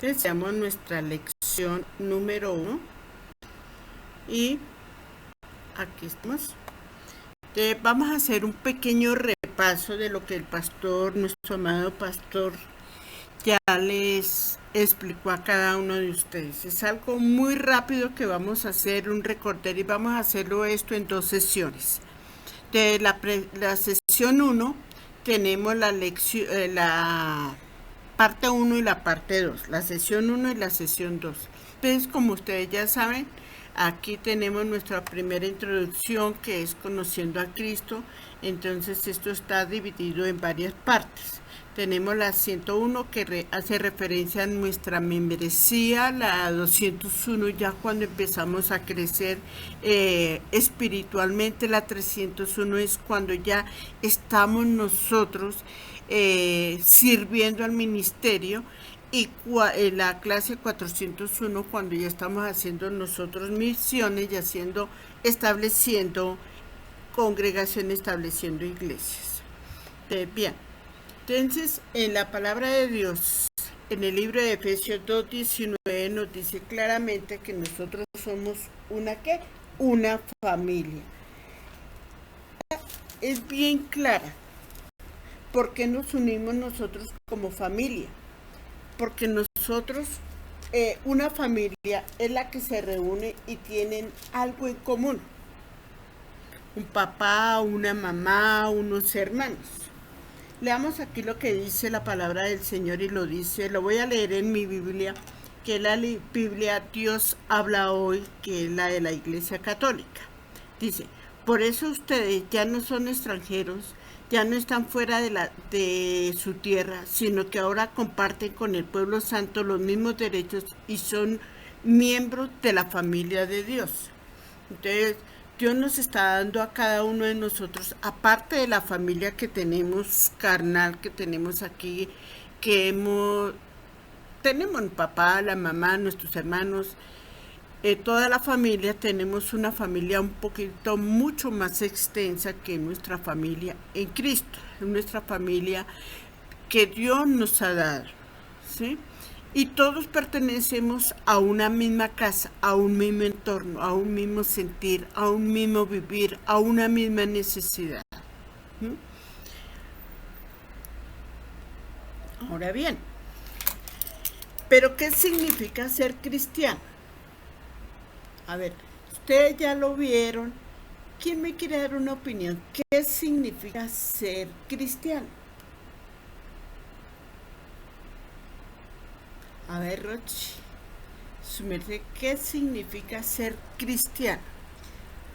Deseamos nuestra lección número 1 y aquí estamos. Vamos a hacer un pequeño repaso de lo que el pastor, nuestro amado pastor, ya les explicó a cada uno de ustedes. Es algo muy rápido que vamos a hacer, un recorder, y vamos a hacerlo esto en 2 sesiones. De la sesión 1 tenemos la parte 1 y la parte 2, la sesión 1 y la sesión 2. Entonces, como ustedes ya saben, aquí tenemos nuestra primera introducción, que es conociendo a Cristo. Entonces esto está dividido en varias partes. Tenemos la 101, que hace referencia a nuestra membresía, la 201 ya cuando empezamos a crecer espiritualmente, la 301 es cuando ya estamos nosotros sirviendo al ministerio, y la clase 401 cuando ya estamos haciendo nosotros misiones y estableciendo congregaciones, estableciendo iglesias. Bien, entonces en la palabra de Dios, en el libro de Efesios 2:19 nos dice claramente que nosotros somos una familia. Es bien clara. ¿Por qué nos unimos nosotros como familia? Porque nosotros, una familia es la que se reúne y tienen algo en común. Un papá, una mamá, unos hermanos. Leamos aquí lo que dice la palabra del Señor, y lo voy a leer en mi Biblia, que es la Biblia Dios habla hoy, que es la de la Iglesia Católica. Dice: por eso ustedes ya no son extranjeros, ya no están fuera de su tierra, sino que ahora comparten con el pueblo santo los mismos derechos y son miembros de la familia de Dios. Entonces, Dios nos está dando a cada uno de nosotros, aparte de la familia que tenemos carnal, que tenemos aquí, tenemos el papá, la mamá, nuestros hermanos, toda la familia. Tenemos una familia un poquito mucho más extensa que nuestra familia en Cristo, nuestra familia que Dios nos ha dado, ¿sí? Y todos pertenecemos a una misma casa, a un mismo entorno, a un mismo sentir, a un mismo vivir, a una misma necesidad. ¿Mm? Ahora bien, ¿pero qué significa ser cristiano? A ver, ustedes ya lo vieron. ¿Quién me quiere dar una opinión? ¿Qué significa ser cristiano? A ver, Rochi, sumerge, ¿qué significa ser cristiano?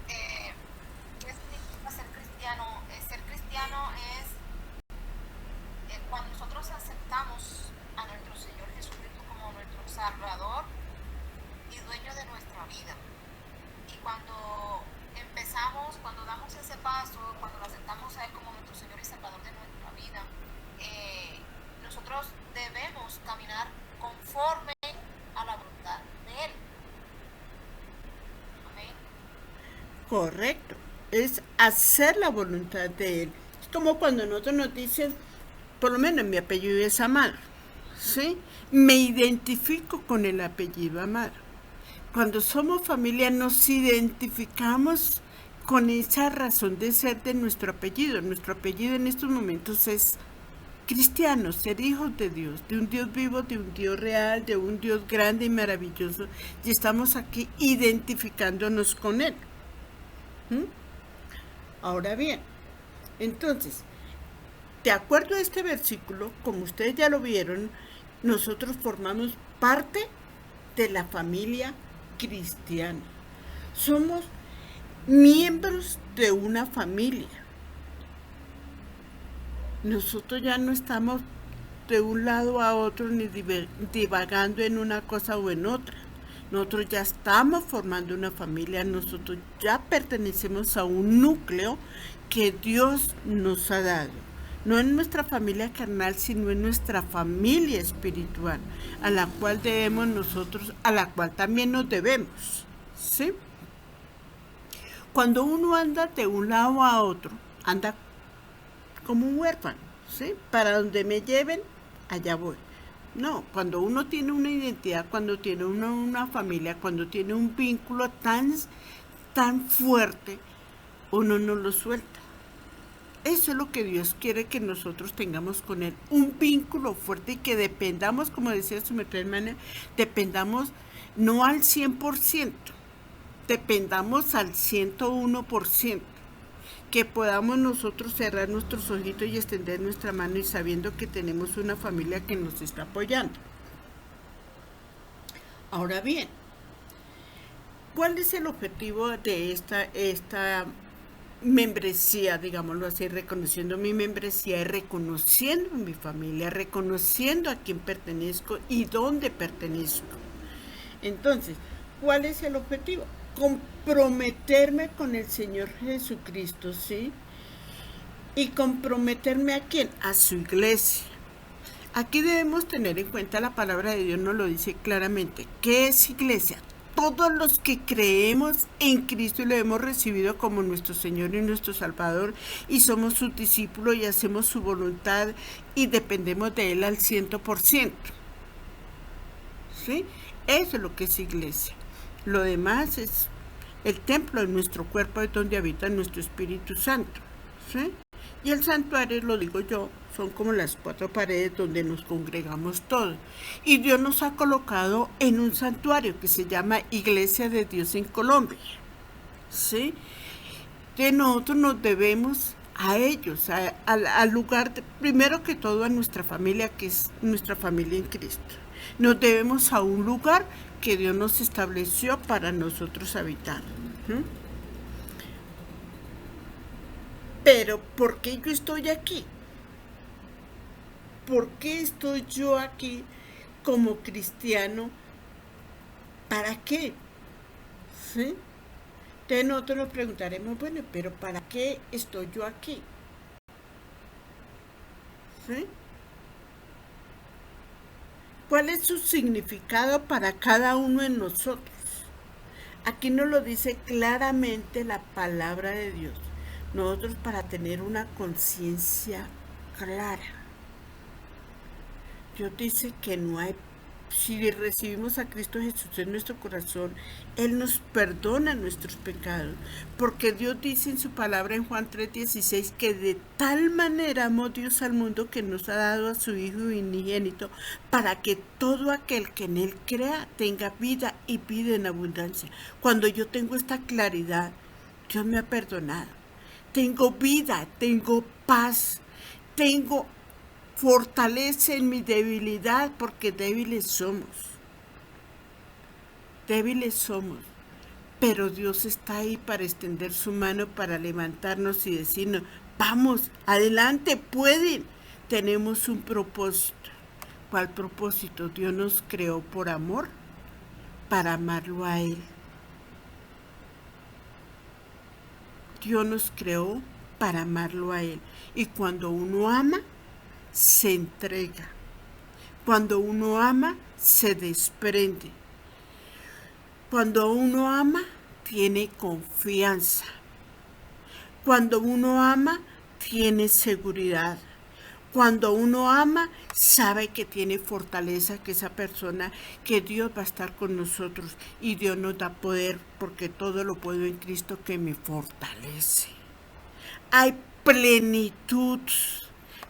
¿Qué significa ser cristiano? Ser cristiano es cuando nosotros aceptamos a nuestro Señor Jesucristo como nuestro Salvador y dueño de nuestra vida. Y cuando cuando damos ese paso, cuando lo aceptamos a Él como nuestro Señor y Salvador de nuestra vida, nosotros debemos caminar conforme a la voluntad de Él. Amén. Correcto, es hacer la voluntad de Él. Es como cuando nosotros nos dicen, por lo menos mi apellido es Amaro, ¿sí? Me identifico con el apellido Amaro. Cuando somos familia nos identificamos con esa razón de ser de nuestro apellido. Nuestro apellido en estos momentos es cristiano, ser hijos de Dios, de un Dios vivo, de un Dios real, de un Dios grande y maravilloso, y estamos aquí identificándonos con Él. ¿Mm? Ahora bien, entonces, de acuerdo a este versículo, como ustedes ya lo vieron, nosotros formamos parte de la familia cristiana. Somos miembros de una familia. Nosotros ya no estamos de un lado a otro ni divagando en una cosa o en otra. Nosotros ya estamos formando una familia, nosotros ya pertenecemos a un núcleo que Dios nos ha dado. No en nuestra familia carnal, sino en nuestra familia espiritual, a la cual debemos nosotros, a la cual también nos debemos, ¿sí? Cuando uno anda de un lado a otro, anda como un huérfano, ¿sí? Para donde me lleven, allá voy. No, cuando uno tiene una identidad, cuando tiene una familia, cuando tiene un vínculo tan fuerte, uno no lo suelta. Eso es lo que Dios quiere que nosotros tengamos con Él, un vínculo fuerte y que dependamos, como decía su hermana, dependamos no al 100%, dependamos al 101%, que podamos nosotros cerrar nuestros ojitos y extender nuestra mano y sabiendo que tenemos una familia que nos está apoyando. Ahora bien, ¿cuál es el objetivo de esta membresía, digámoslo así, reconociendo mi membresía, reconociendo mi familia, reconociendo a quién pertenezco y dónde pertenezco? Entonces, ¿cuál es el objetivo? Comprometerme con el Señor Jesucristo, ¿sí? Y comprometerme ¿a quién? A su iglesia. Aquí debemos tener en cuenta, la palabra de Dios nos lo dice claramente. ¿Qué es iglesia? Todos los que creemos en Cristo y lo hemos recibido como nuestro Señor y nuestro Salvador y somos sus discípulos y hacemos su voluntad y dependemos de Él al 100%. ¿Sí? Eso es lo que es iglesia. Lo demás es el templo de nuestro cuerpo, es donde habita nuestro Espíritu Santo. ¿Sí? Y el santuario, lo digo yo, son como las 4 paredes donde nos congregamos todos. Y Dios nos ha colocado en un santuario que se llama Iglesia de Dios en Colombia. ¿Sí? Que nosotros nos debemos a ellos, al lugar, primero que todo a nuestra familia, que es nuestra familia en Cristo. Nos debemos a un lugar que Dios nos estableció para nosotros habitar. Pero, ¿por qué yo estoy aquí? ¿Por qué estoy yo aquí como cristiano? ¿Para qué? ¿Sí? Entonces nosotros nos preguntaremos, bueno, pero ¿para qué estoy yo aquí? ¿Sí? ¿Cuál es su significado para cada uno de nosotros? Aquí nos lo dice claramente la palabra de Dios. Nosotros, para tener una conciencia clara, Dios dice que no hay, si recibimos a Cristo Jesús en nuestro corazón, Él nos perdona nuestros pecados, porque Dios dice en su palabra en Juan 3:16 que de tal manera amó Dios al mundo que nos ha dado a su Hijo unigénito para que todo aquel que en Él crea tenga vida y vida en abundancia. Cuando yo tengo esta claridad, Dios me ha perdonado. Tengo vida, tengo paz, tengo fortaleza en mi debilidad, porque débiles somos. Débiles somos. Pero Dios está ahí para extender su mano, para levantarnos y decirnos, vamos, adelante, pueden. Tenemos un propósito. ¿Cuál propósito? Dios nos creó por amor, para amarlo a Él. Dios nos creó para amarlo a Él. Y cuando uno ama, se entrega. Cuando uno ama, se desprende. Cuando uno ama, tiene confianza. Cuando uno ama, tiene seguridad. Cuando uno ama, sabe que tiene fortaleza, que esa persona, que Dios va a estar con nosotros y Dios nos da poder, porque todo lo puedo en Cristo que me fortalece. Hay plenitud.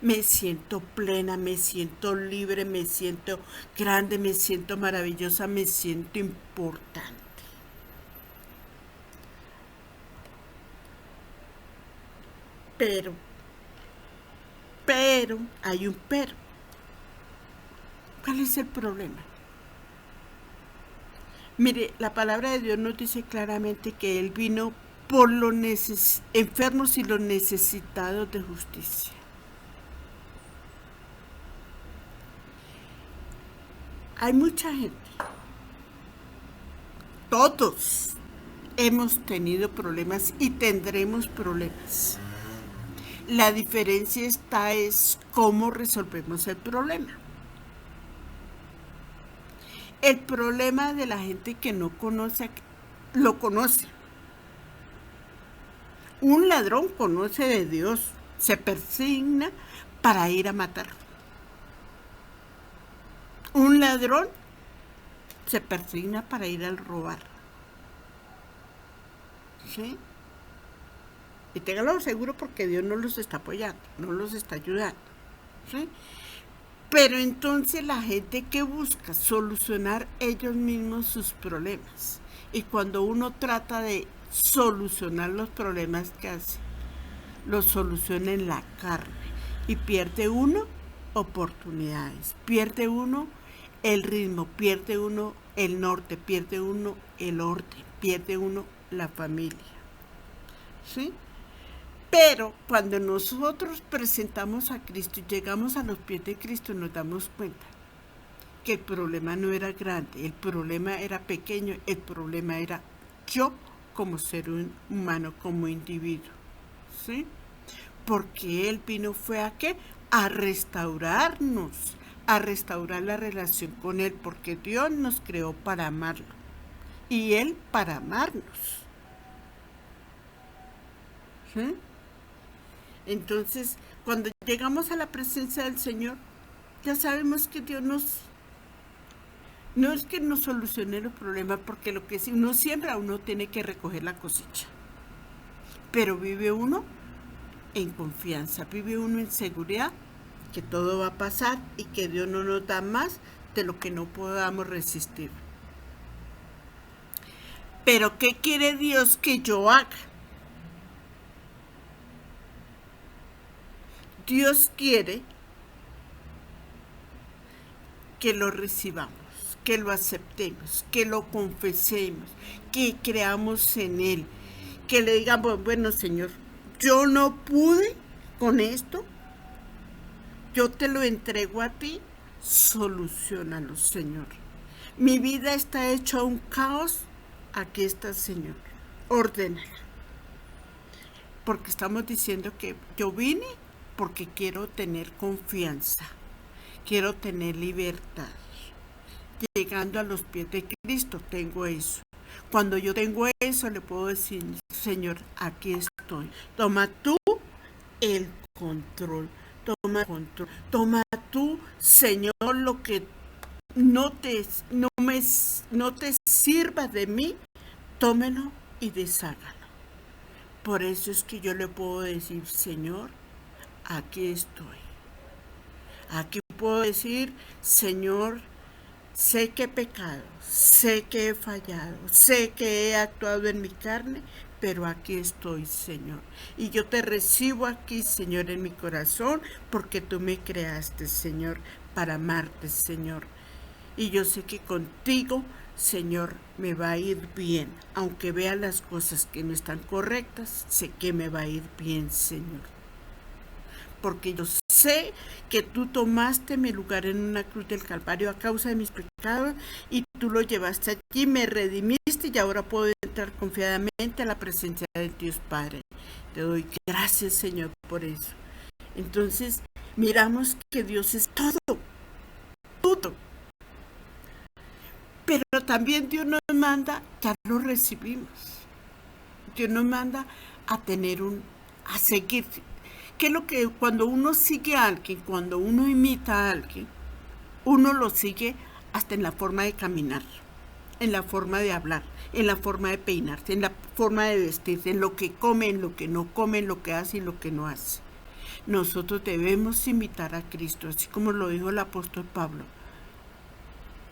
Me siento plena, me siento libre, me siento grande, me siento maravillosa, me siento importante. Pero, hay un pero. ¿Cuál es el problema? Mire, la palabra de Dios nos dice claramente que Él vino por los enfermos y los necesitados de justicia. Hay mucha gente. Todos hemos tenido problemas y tendremos problemas. La diferencia es cómo resolvemos el problema. El problema de la gente que no conoce, lo conoce. Un ladrón conoce de Dios, se persigna para ir a matar. Un ladrón se persigna para ir a robar. ¿Sí? Y ténganlo seguro porque Dios no los está apoyando, no los está ayudando. ¿Sí? Pero entonces la gente que busca solucionar ellos mismos sus problemas. Y cuando uno trata de solucionar los problemas que hace, los soluciona en la carne. Y pierde uno oportunidades, pierde uno el ritmo, pierde uno el norte, pierde uno el orden, pierde uno la familia. ¿Sí? Pero cuando nosotros presentamos a Cristo y llegamos a los pies de Cristo, nos damos cuenta que el problema no era grande, el problema era pequeño, el problema era yo como ser humano, como individuo. ¿Sí? Porque Él vino fue a ¿qué? A restaurarnos, a restaurar la relación con Él, porque Dios nos creó para amarlo y Él para amarnos. ¿Sí? Entonces, cuando llegamos a la presencia del Señor, ya sabemos que Dios no es que nos solucione los problemas, porque lo que si uno siembra, uno tiene que recoger la cosecha. Pero vive uno en confianza, vive uno en seguridad, que todo va a pasar y que Dios no nos da más de lo que no podamos resistir. Pero ¿qué quiere Dios que yo haga? Dios quiere que lo recibamos, que lo aceptemos, que lo confesemos, que creamos en Él, que le digamos, bueno, Señor, yo no pude con esto, yo te lo entrego a ti, soluciónalo, Señor. Mi vida está hecha un caos, aquí está, Señor, ordénala. Porque estamos diciendo que yo vine porque quiero tener confianza, quiero tener libertad. Llegando a los pies de Cristo tengo eso. Cuando yo tengo eso le puedo decir, Señor, aquí estoy. Toma tú el control. Toma tú, Señor, lo que no te sirva de mí, tómelo y deshágalo. Por eso es que yo le puedo decir, Señor, aquí estoy. Aquí puedo decir, Señor, sé que he pecado, sé que he fallado, sé que he actuado en mi carne, pero aquí estoy, Señor. Y yo te recibo aquí, Señor, en mi corazón, porque tú me creaste, Señor, para amarte, Señor. Y yo sé que contigo, Señor, me va a ir bien. Aunque vea las cosas que no están correctas, sé que me va a ir bien, Señor. Porque yo sé que tú tomaste mi lugar en una cruz del Calvario a causa de mis pecados y tú lo llevaste allí, me redimiste y ahora puedo entrar confiadamente a la presencia de Dios Padre. Te doy gracias, Señor, por eso. Entonces, miramos que Dios es todo. Pero también Dios nos manda, ya lo recibimos. Dios nos manda a seguir. ¿Qué es lo que cuando uno sigue a alguien, cuando uno imita a alguien, uno lo sigue hasta en la forma de caminar, en la forma de hablar, en la forma de peinarse, en la forma de vestirse, en lo que come, en lo que no come, en lo que hace y lo que no hace? Nosotros debemos imitar a Cristo, así como lo dijo el apóstol Pablo.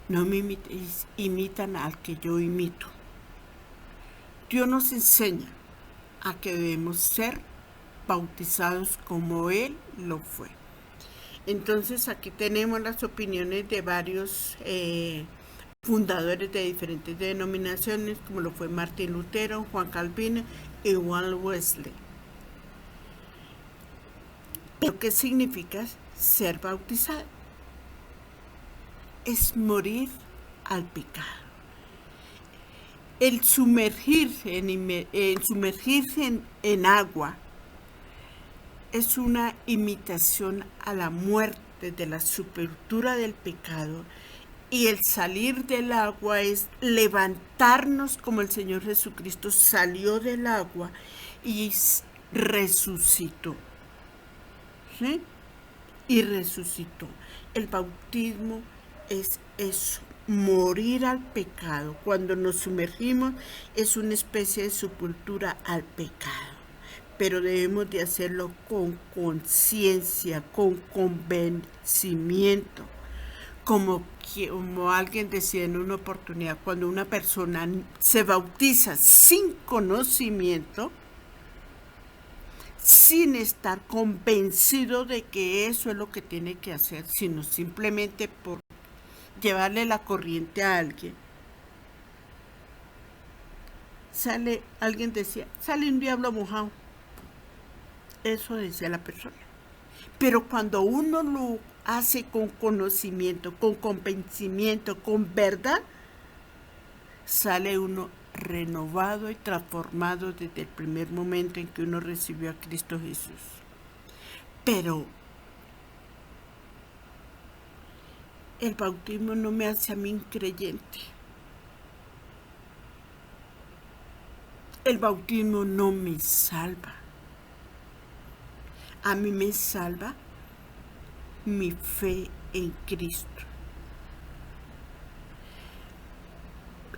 No me imitéis, imitan al que yo imito. Dios nos enseña a que debemos ser bautizados como Él lo fue. Entonces aquí tenemos las opiniones de varios fundadores de diferentes denominaciones, como lo fue Martín Lutero, Juan Calvino y Juan Wesley. ¿Pero qué significa ser bautizado? Es morir al pecado. El sumergirse en agua es una imitación a la muerte, de la sepultura del pecado, y el salir del agua es levantarnos como el Señor Jesucristo salió del agua y resucitó. ¿Sí? Y resucitó. El bautismo es eso, morir al pecado. Cuando nos sumergimos es una especie de sepultura al pecado, pero debemos de hacerlo con conciencia, con convencimiento. Como alguien decía en una oportunidad, cuando una persona se bautiza sin conocimiento, sin estar convencido de que eso es lo que tiene que hacer, sino simplemente por llevarle la corriente a alguien. Alguien decía, sale un diablo mojado. Eso decía la persona. Pero cuando uno lo hace con conocimiento, con convencimiento, con verdad, sale uno renovado y transformado desde el primer momento en que uno recibió a Cristo Jesús. Pero el bautismo no me hace a mí increyente. El bautismo no me salva. A mí me salva mi fe en Cristo.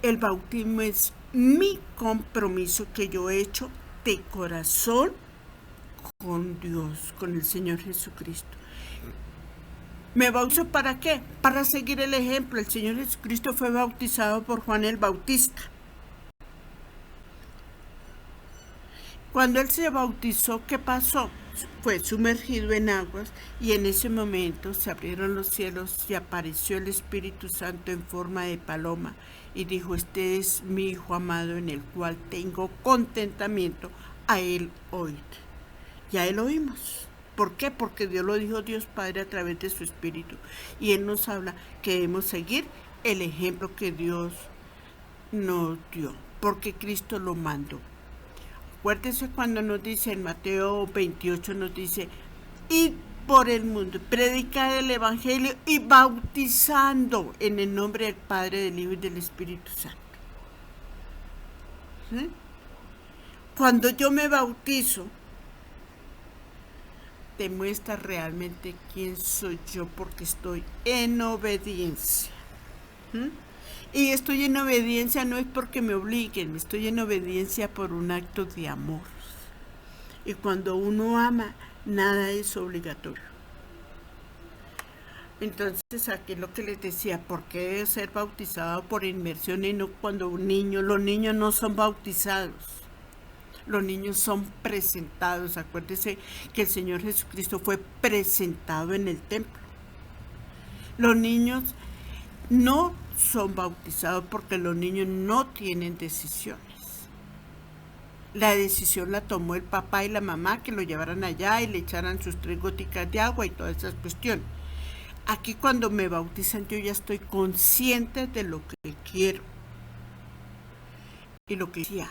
El bautismo es mi compromiso que yo he hecho de corazón con Dios, con el Señor Jesucristo. ¿Me bautizo para qué? Para seguir el ejemplo. El Señor Jesucristo fue bautizado por Juan el Bautista. Cuando Él se bautizó, ¿qué pasó? Fue sumergido en aguas y en ese momento se abrieron los cielos y apareció el Espíritu Santo en forma de paloma y dijo, este es mi Hijo amado en el cual tengo contentamiento, a Él oíd. Y a Él oímos. ¿Por qué? Porque Dios lo dijo Dios Padre a través de su Espíritu. Y Él nos habla que debemos seguir el ejemplo que Dios nos dio, porque Cristo lo mandó. Acuérdense cuando nos dice en Mateo 28, nos dice, id por el mundo, predicar el Evangelio y bautizando en el nombre del Padre, del Hijo y del Espíritu Santo. ¿Sí? Cuando yo me bautizo, demuestra realmente quién soy yo, porque estoy en obediencia. Y estoy en obediencia no es porque me obliguen, estoy en obediencia por un acto de amor. Y cuando uno ama, nada es obligatorio. Entonces aquí lo que les decía, ¿por qué debe ser bautizado por inmersión y no cuando un niño? Los niños no son bautizados. Los niños son presentados. Acuérdense que el Señor Jesucristo fue presentado en el templo. Los niños no son bautizados porque los niños no tienen decisiones. La decisión la tomó el papá y la mamá, que lo llevaran allá y le echaran sus 3 goticas de agua y todas esas cuestiones. Aquí cuando me bautizan yo ya estoy consciente de lo que quiero. Y lo que decía,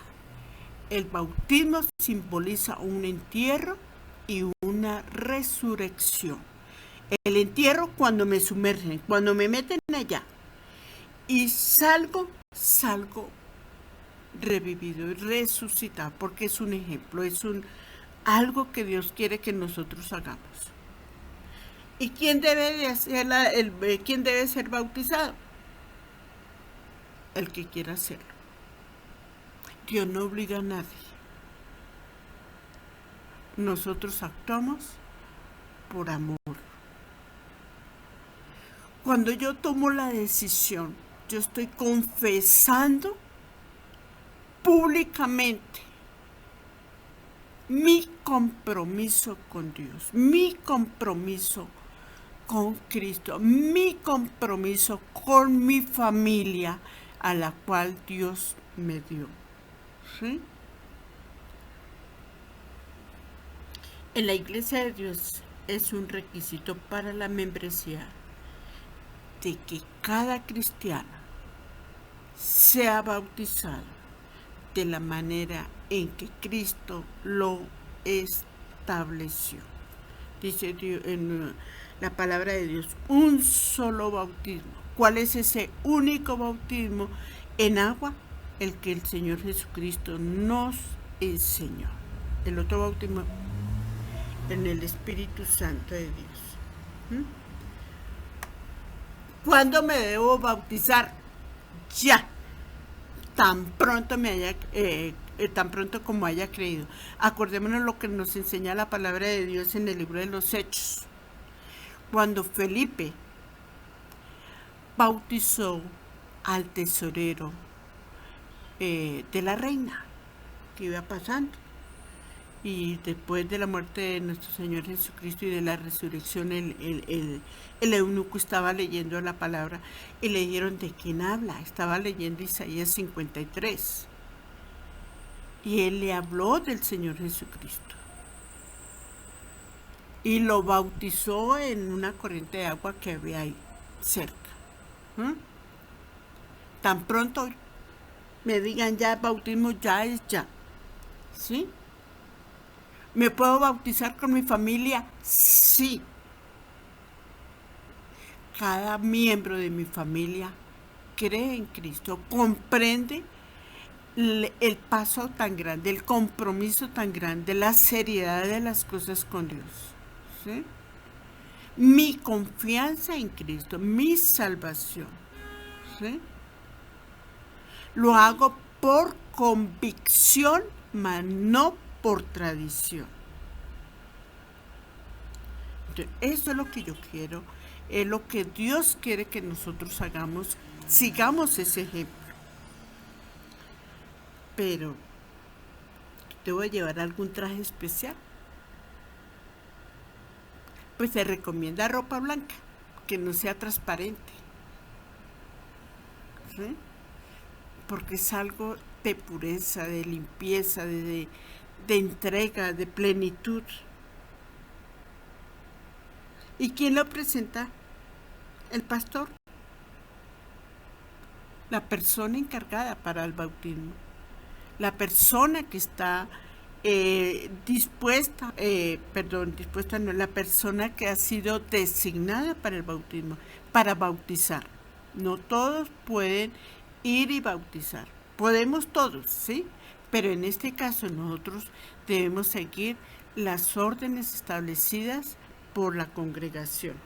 el bautismo simboliza un entierro y una resurrección. El entierro cuando me sumergen, cuando me meten allá. Y salgo revivido y resucitado, porque es un ejemplo, es algo que Dios quiere que nosotros hagamos. ¿Y quién debe quién debe ser bautizado? El que quiera hacerlo. Dios no obliga a nadie. Nosotros actuamos por amor. Cuando yo tomo la decisión, yo estoy confesando públicamente mi compromiso con Dios, mi compromiso con Cristo, mi compromiso con mi familia a la cual Dios me dio. ¿Sí? En la Iglesia de Dios es un requisito para la membresía de que cada cristiano sea bautizado de la manera en que Cristo lo estableció. Dice Dios, en la palabra de Dios, un solo bautismo. ¿Cuál es ese único bautismo? En agua, el que el Señor Jesucristo nos enseñó. El otro bautismo en el Espíritu Santo de Dios. ¿Cuándo me debo bautizar? Ya, tan pronto como haya creído. Acordémonos lo que nos enseña la palabra de Dios en el libro de los Hechos. Cuando Felipe bautizó al tesorero de la reina que iba pasando, y después de la muerte de nuestro Señor Jesucristo y de la resurrección, el eunuco estaba leyendo la palabra y le dijeron: ¿de quién habla? Estaba leyendo Isaías 53 y él le habló del Señor Jesucristo y lo bautizó en una corriente de agua que había ahí cerca. Tan pronto me digan ya el bautismo, ya es ya, ¿sí? ¿Me puedo bautizar con mi familia? Sí. Cada miembro de mi familia cree en Cristo, comprende el paso tan grande, el compromiso tan grande, la seriedad de las cosas con Dios, ¿sí? Mi confianza en Cristo, mi salvación, ¿sí? Lo hago por convicción, mas no por tradición. Entonces, eso es lo que yo quiero, es lo que Dios quiere que nosotros hagamos, sigamos ese ejemplo. Pero, ¿debo llevar algún traje especial? Pues se recomienda ropa blanca, que no sea transparente, ¿sí? Porque es algo de pureza, de limpieza, de entrega, de plenitud. ¿Y quién lo presenta? El pastor, la persona encargada para el bautismo, la persona que está la persona que ha sido designada para el bautismo, para bautizar. No todos pueden ir y bautizar. Podemos todos, ¿sí? Pero en este caso nosotros debemos seguir las órdenes establecidas por la congregación.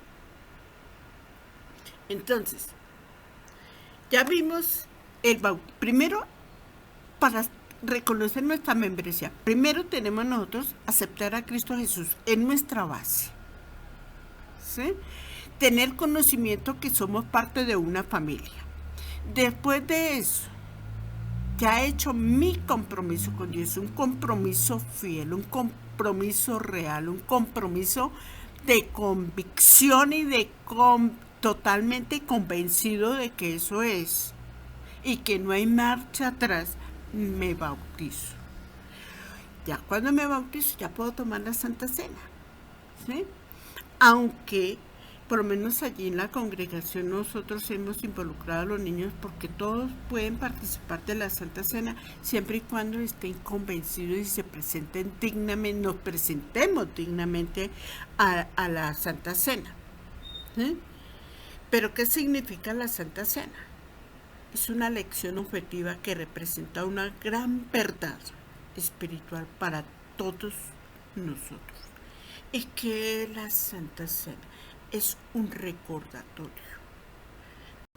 Entonces, ya vimos el bautismo. Primero, para reconocer nuestra membresía, primero tenemos nosotros aceptar a Cristo Jesús en nuestra base, ¿sí? Tener conocimiento que somos parte de una familia. Después de eso, ya he hecho mi compromiso con Dios, un compromiso fiel, un compromiso real, un compromiso de convicción y totalmente convencido de que eso es y que no hay marcha atrás. Me bautizo. Ya cuando me bautizo ya puedo tomar la Santa Cena, ¿sí? Aunque por lo menos allí en la congregación nosotros hemos involucrado a los niños porque todos pueden participar de la Santa Cena siempre y cuando estén convencidos y se presenten dignamente, nos presentemos dignamente a la Santa Cena, ¿sí? Pero ¿qué significa la Santa Cena? Es una lección objetiva que representa una gran verdad espiritual para todos nosotros. Es que la Santa Cena es un recordatorio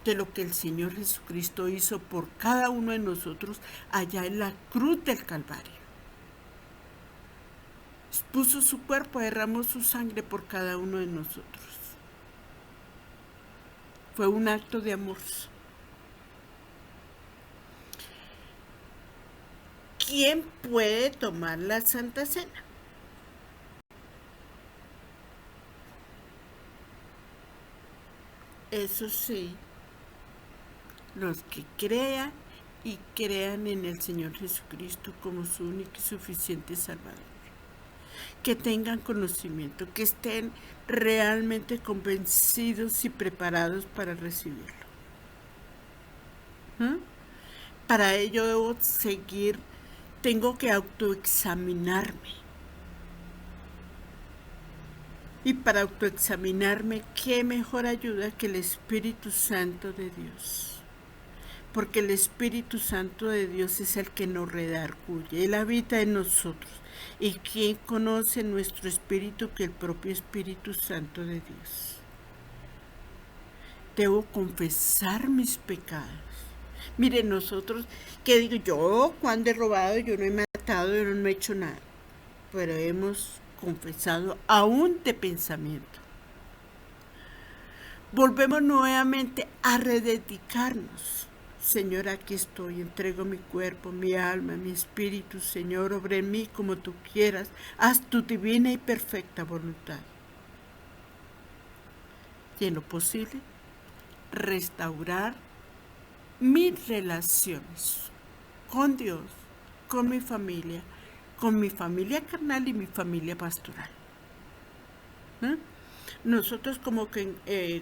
de lo que el Señor Jesucristo hizo por cada uno de nosotros allá en la cruz del Calvario. Expuso su cuerpo, derramó su sangre por cada uno de nosotros. Fue un acto de amor. ¿Quién puede tomar la Santa Cena? Eso sí, los que crean y crean en el Señor Jesucristo como su único y suficiente Salvador. Que tengan conocimiento, que estén realmente convencidos y preparados para recibirlo. Para ello debo seguir. Tengo que autoexaminarme. Y para autoexaminarme, ¿qué mejor ayuda que el Espíritu Santo de Dios? Porque el Espíritu Santo de Dios es el que nos redarguye. Él habita en nosotros. ¿Y quién conoce nuestro espíritu que el propio Espíritu Santo de Dios? debo confesar mis pecados. Mire, nosotros, ¿qué digo? Yo, cuando he robado, yo no he matado, yo no he hecho nada. Pero hemos confesado aún de pensamiento. Volvemos nuevamente a rededicarnos. Señor, aquí estoy, entrego mi cuerpo, mi alma, mi espíritu. Señor, obra en mí como tú quieras. Haz tu divina y perfecta voluntad. Y en lo posible, restaurar mis relaciones con Dios, con mi familia carnal y mi familia pastoral. ¿Eh? Nosotros como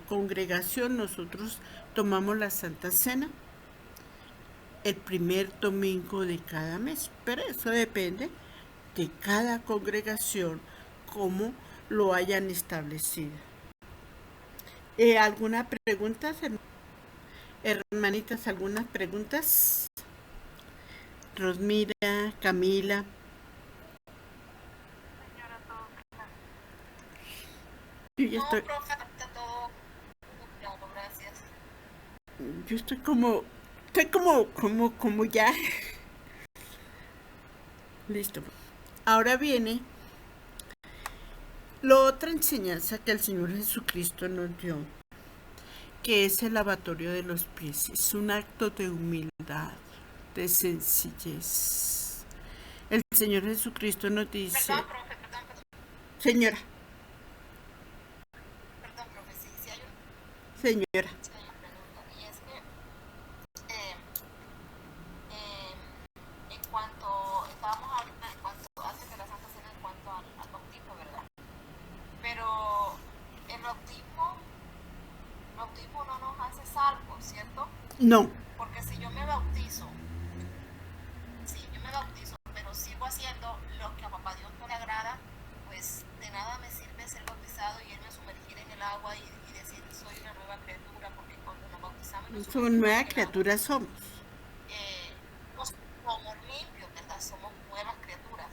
congregación, nosotros tomamos la Santa Cena el primer domingo de cada mes, pero eso depende de cada congregación, cómo lo hayan establecido. ¿Alguna pregunta, hermanitas? ¿Algunas preguntas? Rosmira, Camila. Señora, todo claro. Yo ya No, estoy, profe, está todo muy claro, gracias. yo estoy como ya listo. Ahora viene la otra enseñanza que el Señor Jesucristo nos dio, que es el lavatorio de los pies. Es un acto de humildad, de sencillez. El Señor Jesucristo nos dice, Perdón, profe, perdón, señora, profe, sí hay señora, sí hay una pregunta, y es que eh, eh, en cuanto estábamos hablando, antes de la Santa Cena, en cuanto al bautismo, ¿verdad? Pero el bautismo no nos hace salvos, ¿cierto? no, Porque si yo me bautizo, pero sigo haciendo lo que a papá Dios no le agrada, pues de nada me sirve ser bautizado y irme a sumergir en el agua y decir que soy una nueva criatura, porque cuando nos bautizamos y nos somos sumergimos nueva en el agua, criatura somos. no somos limpios, ¿verdad? Somos nuevas criaturas.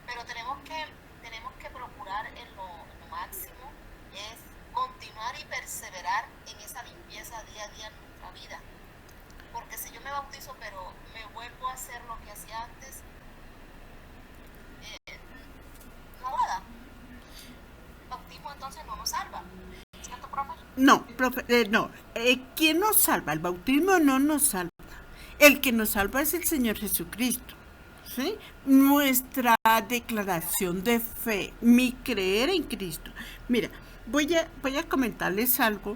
Pero tenemos que procurar en lo máximo es continuar y perseverar en esa limpieza día a día en nuestra vida. Porque si yo me bautizo pero me vuelvo a hacer lo que hacía antes, no nada. El bautismo entonces no nos salva. ¿Cierto, profe? No, profe, no. ¿Quién nos salva? El bautismo no nos salva. El que nos salva es el Señor Jesucristo. ¿Sí? Nuestra declaración de fe, mi creer en Cristo. Mira, voy a comentarles algo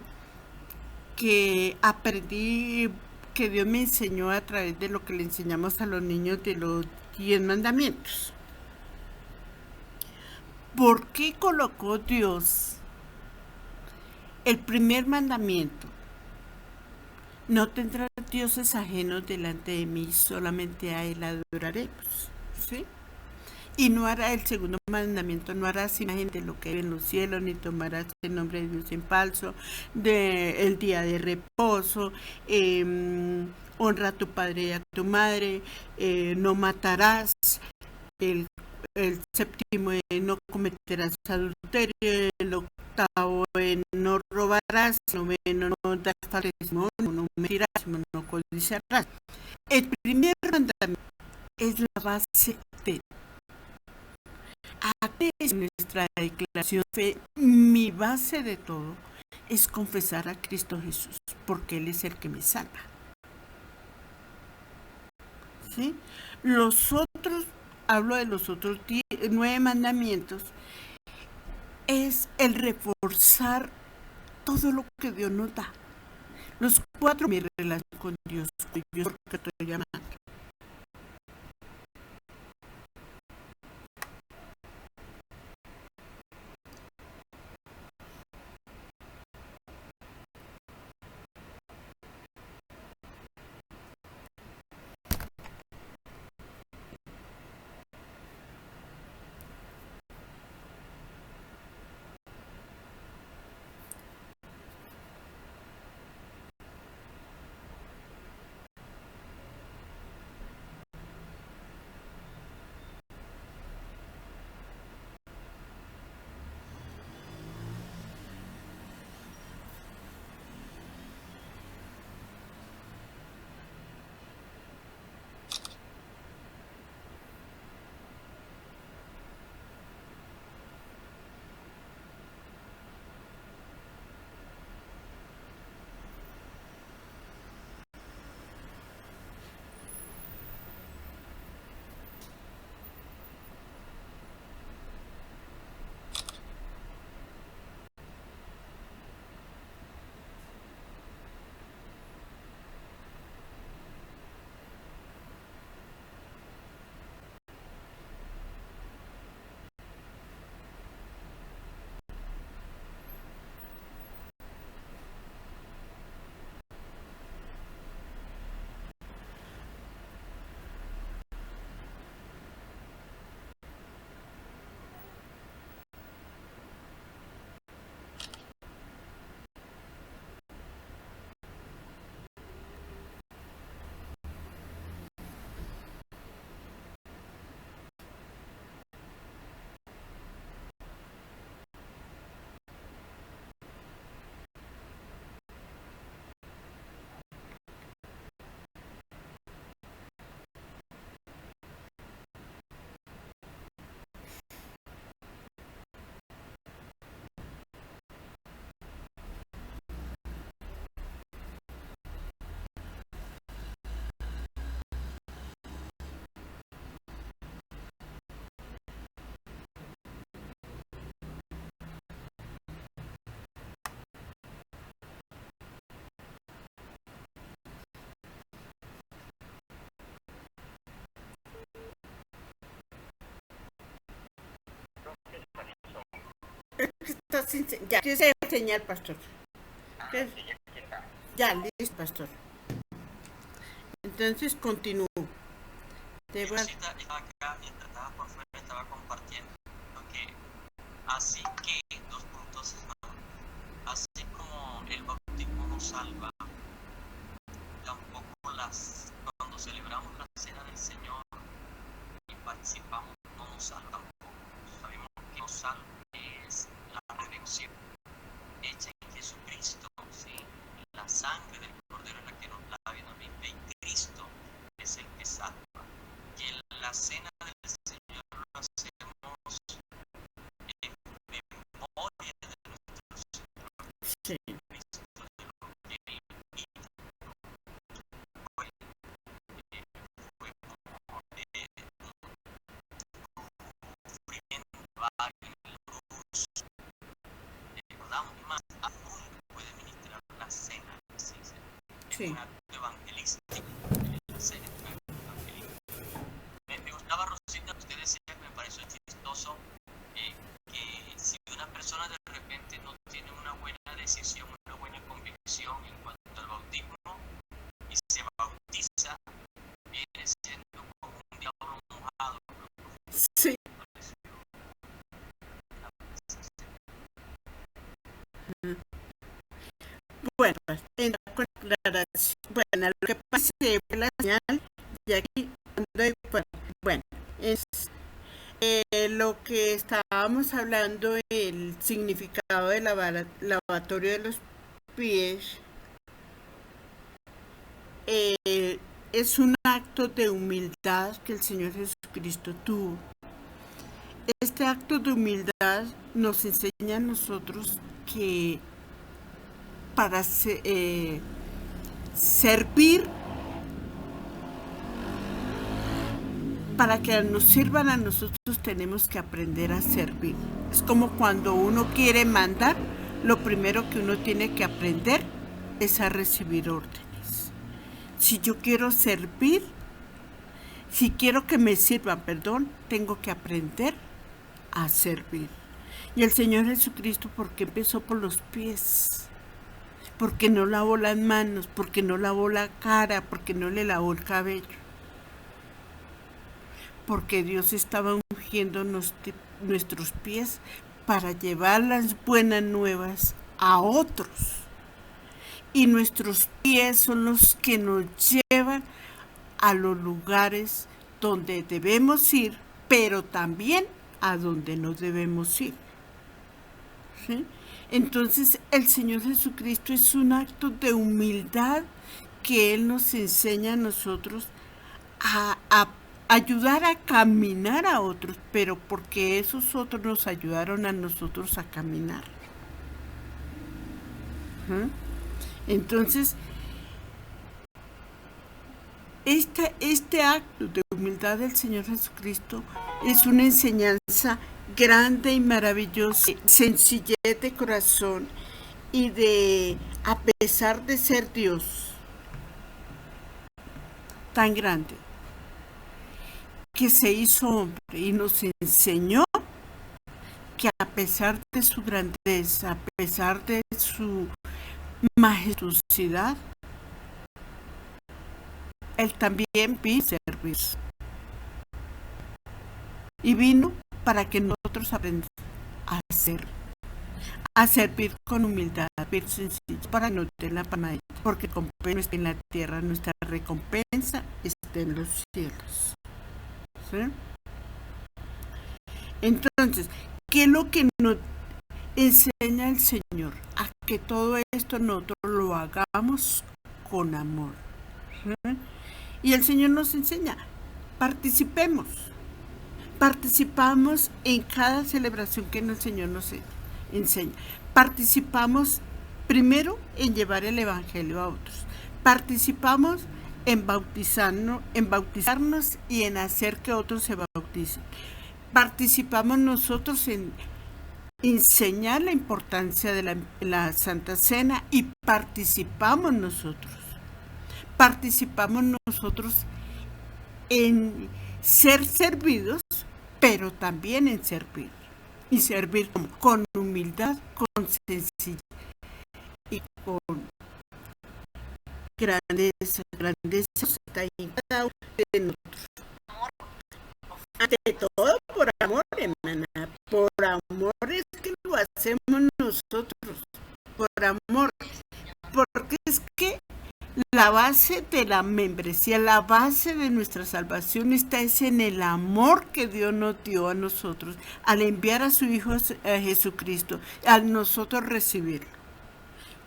que aprendí, que Dios me enseñó a través de lo que le enseñamos a los niños de los 10 mandamientos. ¿Por qué colocó Dios el primer mandamiento? No tendrás dioses ajenos delante de mí, solamente a Él adoraremos. ¿Sí? Y no hará el segundo mandamiento, no harás imagen de lo que hay en los cielos, ni tomarás el nombre de Dios en falso, el día de reposo, honra a tu padre y a tu madre, no matarás, el, el séptimo no cometerás adulterio, el octavo no robarás, el noveno no das falso testimonio, no mentirás, no codiciarás. El primer mandamiento es la base de nuestra declaración de fe. Mi base de todo es confesar a Cristo Jesús, porque Él es el que me salva. ¿Sí? Los otros, hablo de los otros 9 mandamientos, es el reforzar todo lo que Dios nos da. Los 4, mi relación con Dios, porque estoy llamando. estás ya quieres enseñar, pastor. ¿Qué? Sí, aquí está. Ya, listo, pastor. Entonces continúo. Te va... Rosita estaba acá mientras estaba por fuera, estaba compartiendo que así que, dos puntos, así como el bautismo nos salva, tampoco cuando celebramos la cena del Señor y participamos no nos salva tampoco. Sabemos que nos salva es la redención hecha en Jesucristo, ¿sí? La sangre del Cordero es la que nos lava y Cristo es el que salva. Y en la cena del Señor lo hacemos en memoria de nuestro Señor Sí. Cristo, de lo que Él hizo. Fue como sufrimiento en la cruz. Recordamos más, a uno puede ministrar la cena, ¿sí? Sí. Un acto evangelístico, la cena evangelística. Me gustaba, Rosita, usted decía que me pareció chistoso que si una persona de repente no tiene una buena decisión, una buena convicción en cuanto al bautismo y se bautiza, viene siendo como un diablo mojado. Sí. Bueno, en la declaración, bueno, lo que pasa es que fue la señal y aquí bueno, es lo que estábamos hablando, el significado del lavatorio de los pies, es un acto de humildad que el Señor Jesucristo tuvo. Este acto de humildad nos enseña a nosotros que para servir, para que nos sirvan a nosotros, tenemos que aprender a servir. Es como cuando uno quiere mandar, lo primero que uno tiene que aprender es a recibir órdenes. Si yo quiero servir, si quiero que me sirvan, tengo que aprender a servir. Y el Señor Jesucristo, ¿por qué empezó por los pies? Porque no lavó las manos, porque no lavó la cara, porque no le lavó el cabello. Porque Dios estaba ungiendo nuestros pies para llevar las buenas nuevas a otros. Y nuestros pies son los que nos llevan a los lugares donde debemos ir, pero también a donde no debemos ir. ¿Sí? Entonces el Señor Jesucristo es un acto de humildad que Él nos enseña a nosotros a ayudar a caminar a otros, pero porque esos otros nos ayudaron a nosotros a caminar. Entonces, este acto de humildad del Señor Jesucristo es una enseñanza grande y maravillosa, sencillez de corazón y a pesar de ser Dios tan grande, que se hizo hombre y nos enseñó que a pesar de su grandeza, a pesar de su majestuosidad, Él también vino a servir. Y vino para que nosotros aprendamos a servir con humildad, a servir sencillo, para no tener la panadita, porque recompensa está en la tierra, nuestra recompensa está en los cielos. ¿Sí? Entonces, ¿qué es lo que nos enseña el Señor? A que todo esto nosotros lo hagamos con amor. ¿Sí? Y el Señor nos enseña, participamos en cada celebración que el Señor nos enseña. Participamos primero en llevar el Evangelio a otros. Participamos en bautizarnos y en hacer que otros se bauticen. Participamos nosotros en enseñar la importancia de la Santa Cena y participamos nosotros en ser servidos, pero también en servir. Y servir con humildad. humildad, con sencillez y con grandeza. Grandeza está en cada uno de nosotros. Ante todo, por amor, hermana. Por amor es que lo hacemos nosotros. Por amor. Porque es que la base de la membresía, la base de nuestra salvación está en el amor que Dios nos dio a nosotros al enviar a su Hijo a Jesucristo, al nosotros recibirlo.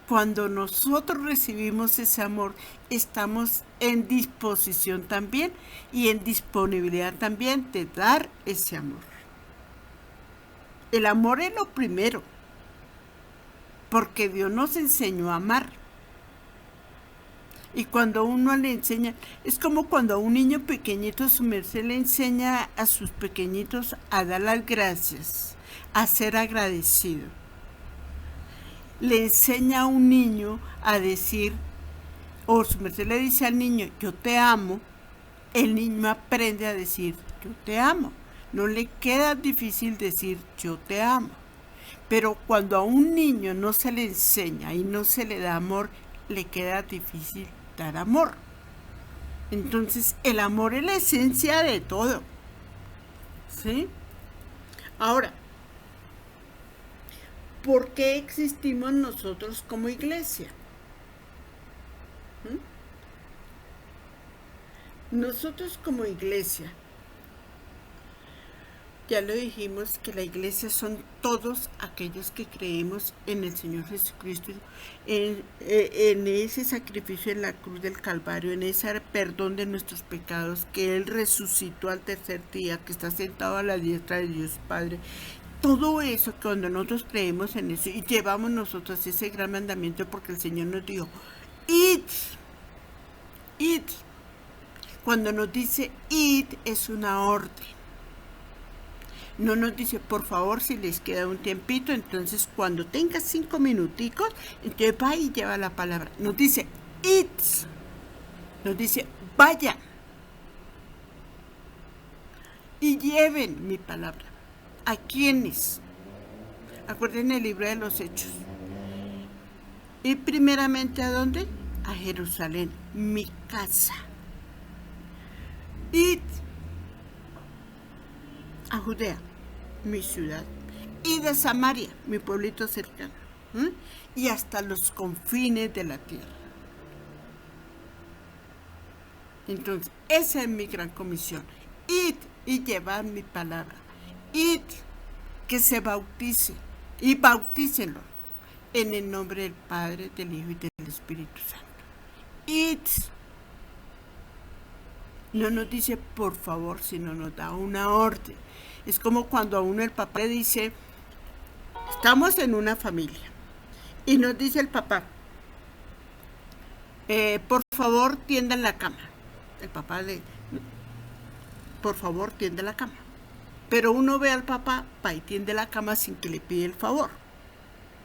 Cuando nosotros recibimos ese amor, estamos en disposición también y en disponibilidad también de dar ese amor. El amor es lo primero, porque Dios nos enseñó a amar. Y cuando uno le enseña, es como cuando a un niño pequeñito su merced le enseña a sus pequeñitos a dar las gracias, a ser agradecido. Le enseña a un niño a decir, o su merced le dice al niño, yo te amo, el niño aprende a decir, yo te amo. No le queda difícil decir, yo te amo. Pero cuando a un niño no se le enseña y no se le da amor, le queda difícil dar amor. Entonces, el amor es la esencia de todo. ¿Sí? Ahora, ¿por qué existimos nosotros como iglesia? Nosotros como iglesia, ya lo dijimos que la iglesia son todos aquellos que creemos en el Señor Jesucristo, en ese sacrificio en la cruz del Calvario, en ese perdón de nuestros pecados, que Él resucitó al tercer día, que está sentado a la diestra de Dios Padre. Todo eso, cuando nosotros creemos en eso y llevamos nosotros ese gran mandamiento, porque el Señor nos dijo, id. Cuando nos dice id es una orden. No nos dice, por favor, si les queda un tiempito, entonces cuando tengas 5 minuticos, entonces va y lleva la palabra. Nos dice, id. Nos dice, vayan. Y lleven mi palabra. ¿A quiénes? Acuérdense el libro de los Hechos. Y primeramente, ¿a dónde? A Jerusalén, mi casa. Id a Judea, mi ciudad, y de Samaria, mi pueblito cercano, y hasta los confines de la tierra. Entonces, esa es mi gran comisión. Id y llevad mi palabra. Id, que se bautice, y bautícenlo en el nombre del Padre, del Hijo y del Espíritu Santo. Id. No nos dice por favor, sino nos da una orden. Es como cuando a uno el papá le dice, estamos en una familia, y nos dice el papá, por favor tiendan la cama. El papá le, por favor tiende la cama. Pero uno ve al papá, va y tiende la cama sin que le pide el favor.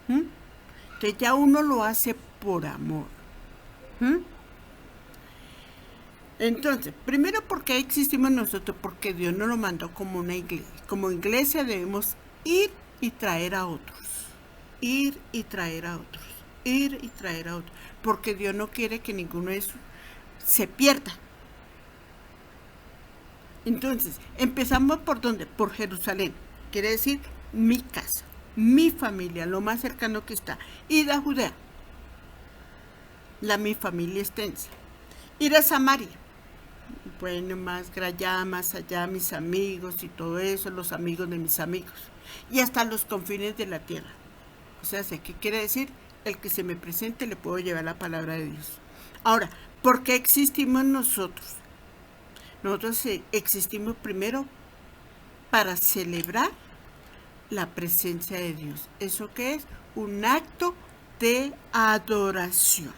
Entonces ya uno lo hace por amor. Entonces, primero, ¿por qué existimos nosotros? Porque Dios nos lo mandó como una iglesia. Como iglesia debemos ir y traer a otros. Ir y traer a otros. Ir y traer a otros. Porque Dios no quiere que ninguno de esos se pierda. Entonces, empezamos por ¿dónde? Por Jerusalén. Quiere decir mi casa, mi familia, lo más cercano que está. Ir a Judea, mi familia extensa. Ir a Samaria. Bueno, más allá, mis amigos y todo eso, los amigos de mis amigos. Y hasta los confines de la tierra. O sea, ¿qué quiere decir? El que se me presente le puedo llevar la palabra de Dios. Ahora, ¿por qué existimos nosotros? Nosotros existimos primero para celebrar la presencia de Dios. ¿Eso qué es? Un acto de adoración.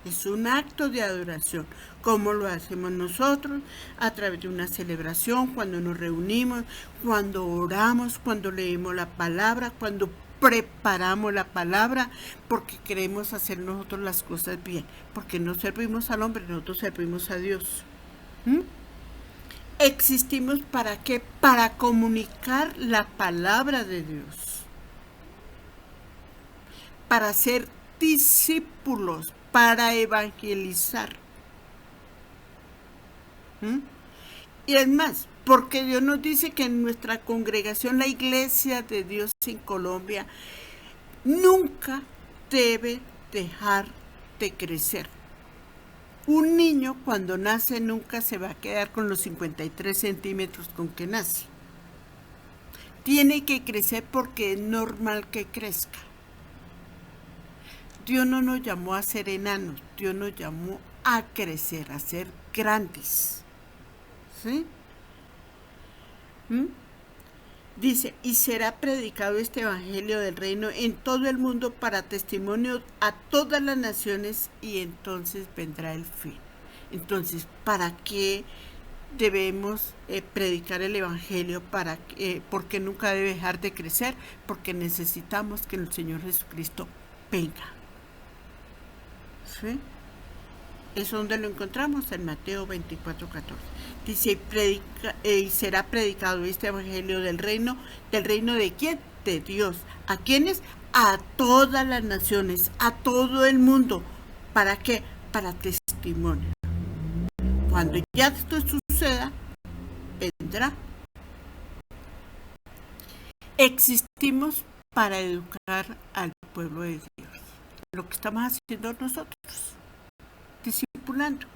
Es un acto de adoración. ¿Cómo lo hacemos nosotros? A través de una celebración, cuando nos reunimos, cuando oramos, cuando leemos la palabra, cuando preparamos la palabra, porque queremos hacer nosotros las cosas bien. Porque no servimos al hombre, nosotros servimos a Dios. Existimos ¿para qué? Para comunicar la palabra de Dios. para ser discípulos, para evangelizar. ¿Mm? Y es más, porque Dios nos dice que en nuestra congregación, la Iglesia de Dios en Colombia, nunca debe dejar de crecer. Un niño cuando nace nunca se va a quedar con los 53 centímetros con que nace. Tiene que crecer porque es normal que crezca. Dios no nos llamó a ser enanos, Dios nos llamó a crecer, a ser grandes. ¿Sí? ¿Mm? Dice, y será predicado este evangelio del reino en todo el mundo para testimonio a todas las naciones y entonces vendrá el fin. Entonces, ¿para qué debemos predicar el evangelio? Porque nunca debe dejar de crecer, porque necesitamos que el Señor Jesucristo venga. ¿Sí? Es donde lo encontramos en Mateo 24:14. Dice, y será predicado este evangelio del reino ¿de quién? De Dios. ¿A quiénes? A todas las naciones, a todo el mundo. ¿Para qué? Para testimonio. Cuando ya esto suceda, vendrá. Existimos para educar al pueblo de Dios. Lo que estamos haciendo nosotros, discipulando.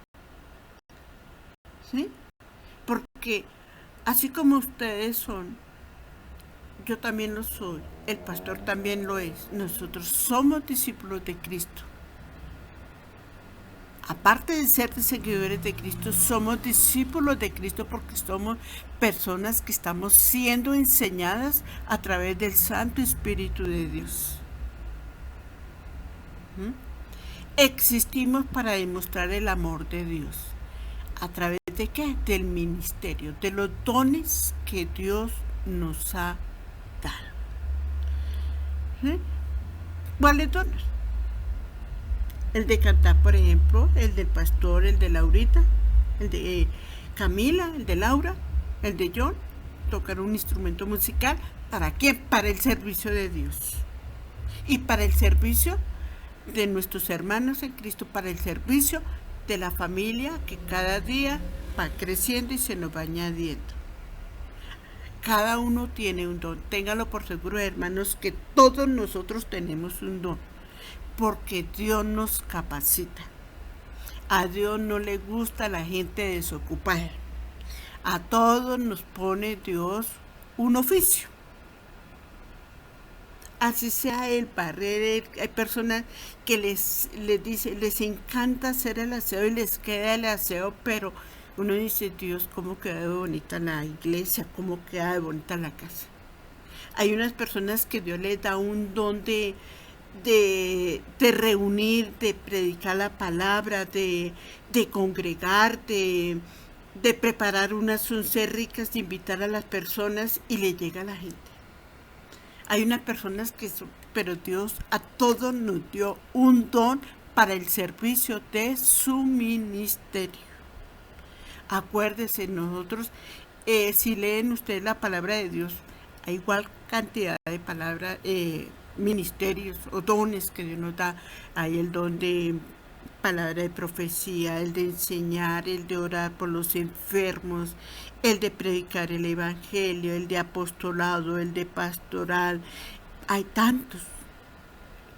¿Sí? Porque así como ustedes son, yo también lo soy, el pastor también lo es. Nosotros somos discípulos de Cristo. Aparte de ser seguidores de Cristo, somos discípulos de Cristo porque somos personas que estamos siendo enseñadas a través del Santo Espíritu de Dios. ¿Mm? Existimos para demostrar el amor de Dios. ¿A través de qué? Del ministerio, de los dones que Dios nos ha dado. ¿Sí? ¿Cuáles dones? El de cantar, por ejemplo, el del pastor, el de Laurita, el de Camila, el de Laura, el de John, tocar un instrumento musical. ¿Para qué? Para el servicio de Dios. Y para el servicio de nuestros hermanos en Cristo, para el servicio de la familia que cada día va creciendo y se nos va añadiendo. Cada uno tiene un don. Ténganlo por seguro, hermanos, que todos nosotros tenemos un don, porque Dios nos capacita. A Dios no le gusta la gente desocupada. A todos nos pone Dios un oficio. Así sea el barrer, hay personas que les encanta hacer el aseo y les queda el aseo, pero uno dice, Dios, cómo queda de bonita la iglesia, cómo queda de bonita la casa. Hay unas personas que Dios les da un don de reunir, de predicar la palabra, de congregar, de preparar unas once ricas, de invitar a las personas y le llega a la gente. Hay unas personas pero Dios a todos nos dio un don para el servicio de su ministerio. Acuérdense, nosotros, si leen ustedes la palabra de Dios, hay igual cantidad de palabras, ministerios o dones que Dios nos da. Hay el don de palabra de profecía, el de enseñar, el de orar por los enfermos, el de predicar el evangelio, el de apostolado, el de pastoral. Hay tantos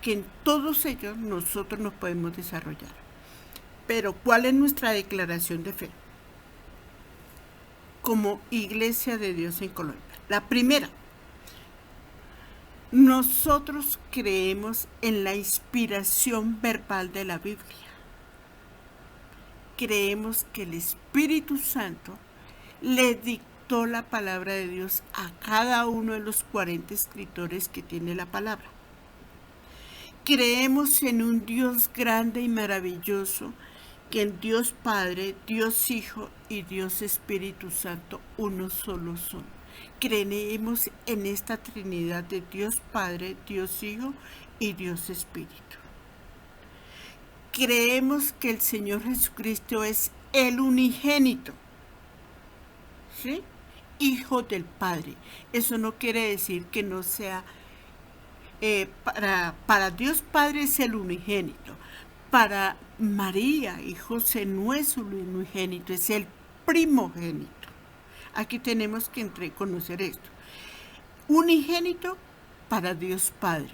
que en todos ellos nosotros nos podemos desarrollar. Pero ¿cuál es nuestra declaración de fe como Iglesia de Dios en Colombia? La primera, nosotros creemos en la inspiración verbal de la Biblia. Creemos que el Espíritu Santo le dictó la palabra de Dios a cada uno de los 40 escritores que tiene la palabra. Creemos en un Dios grande y maravilloso, que en Dios Padre, Dios Hijo y Dios Espíritu Santo uno solo son. Creemos en esta Trinidad de Dios Padre, Dios Hijo y Dios Espíritu. Creemos que el Señor Jesucristo es el unigénito, ¿sí? Hijo del Padre. Eso no quiere decir que no sea para Dios Padre es el unigénito. Para María y José no es el unigénito, es el primogénito. Aquí tenemos que conocer esto. Unigénito para Dios Padre,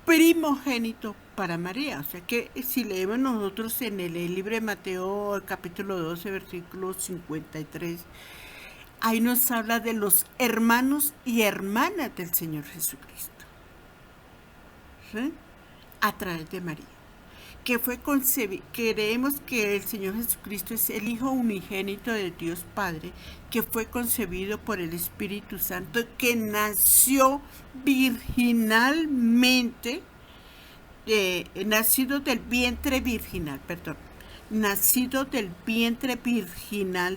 primogénito para María. O sea que si leemos nosotros en el libro de Mateo, capítulo 12, versículo 53, ahí nos habla de los hermanos y hermanas del Señor Jesucristo, ¿sí? A través de María, que fue concebido. Creemos que el Señor Jesucristo es el Hijo unigénito de Dios Padre, que fue concebido por el Espíritu Santo, que nació virginalmente, nacido del vientre virginal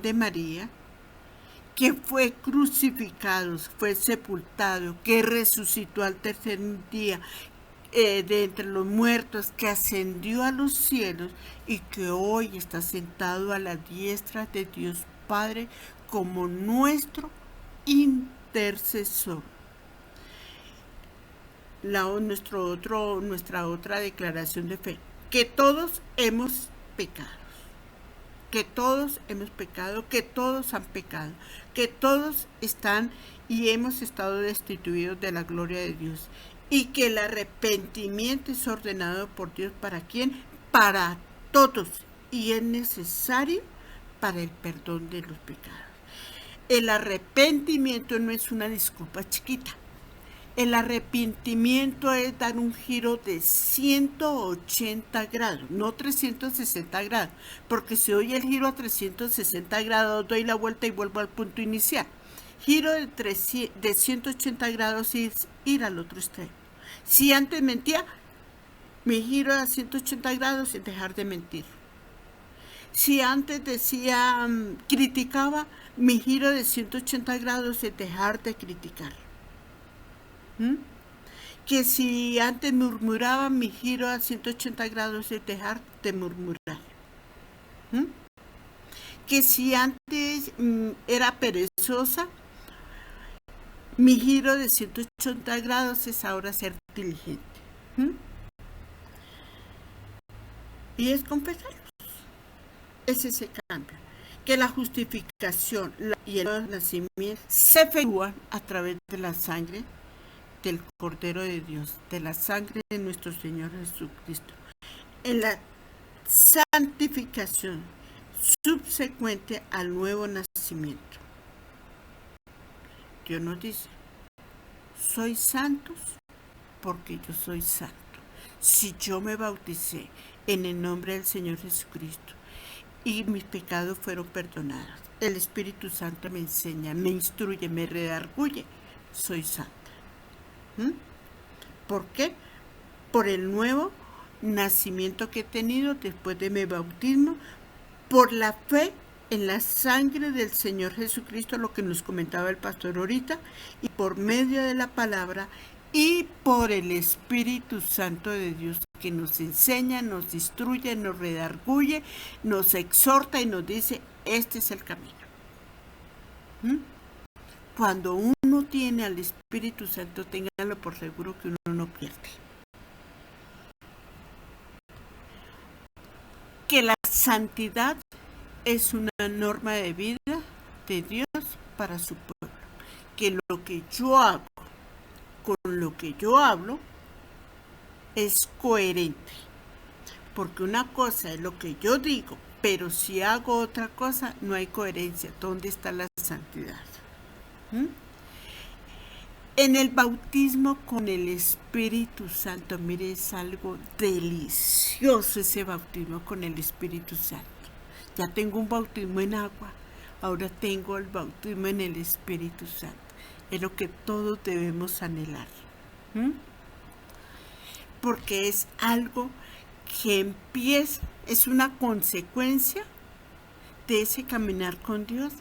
de María, que fue crucificado, fue sepultado, que resucitó al tercer día de entre los muertos, que ascendió a los cielos y que hoy está sentado a la diestra de Dios Padre como nuestro intercesor. Nuestra otra declaración de fe, que todos hemos pecado, que todos han pecado, que todos están y hemos estado destituidos de la gloria de Dios, y que el arrepentimiento es ordenado por Dios. ¿Para quién? Para todos, y es necesario para el perdón de los pecados. El arrepentimiento no es una disculpa chiquita. El arrepentimiento es dar un giro de 180 grados, no 360 grados, porque si doy el giro a 360 grados, doy la vuelta y vuelvo al punto inicial. Giro de 180 grados es ir al otro extremo. Si antes mentía, mi giro a 180 grados es dejar de mentir. Si antes criticaba, mi giro de 180 grados es dejar de criticar. Que si antes murmuraba, mi giro a 180 grados es dejar de murmurar. Que si antes era perezosa, mi giro de 180 grados es ahora ser diligente. Y es confesarlos. Es ese cambio. Que la justificación y el nacimiento se efectúan a través de la sangre del Cordero de Dios, de la sangre de nuestro Señor Jesucristo, en la santificación subsecuente al nuevo nacimiento. Dios nos dice, sois santos porque yo soy santo. Si yo me bauticé en el nombre del Señor Jesucristo y mis pecados fueron perdonados, el Espíritu Santo me enseña, me instruye, me redarguye, soy santa. ¿Por qué? Por el nuevo nacimiento que he tenido después de mi bautismo, por la fe en la sangre del Señor Jesucristo, lo que nos comentaba el pastor ahorita, y por medio de la palabra y por el Espíritu Santo de Dios, que nos enseña, nos instruye, nos redarguye, nos exhorta y nos dice, este es el camino. Cuando uno tiene al Espíritu Santo, téngalo por seguro que uno no pierde. Que la santidad es una norma de vida de Dios para su pueblo. Que lo que yo hago con lo que yo hablo es coherente. Porque una cosa es lo que yo digo, pero si hago otra cosa, no hay coherencia. ¿Dónde está la santidad? En el bautismo con el Espíritu Santo, mire, es algo delicioso ese bautismo con el Espíritu Santo. Ya tengo un bautismo en agua, ahora tengo el bautismo en el Espíritu Santo. Es lo que todos debemos anhelar. Porque es algo que empieza, es una consecuencia de ese caminar con Dios,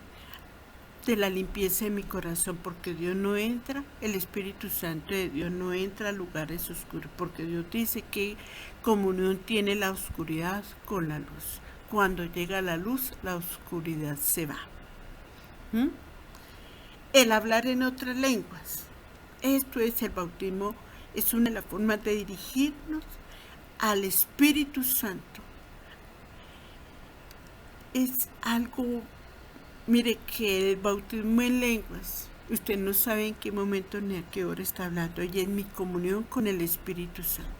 de la limpieza de mi corazón, porque Dios no entra, el Espíritu Santo de Dios no entra a lugares oscuros, porque Dios dice que comunión tiene la oscuridad con la luz. Cuando llega la luz, la oscuridad se va. El hablar en otras lenguas, esto es el bautismo Es una de las formas de dirigirnos al Espíritu Santo. Es algo, mire, que el bautismo en lenguas, usted no sabe en qué momento ni a qué hora está hablando, y es mi comunión con el Espíritu Santo.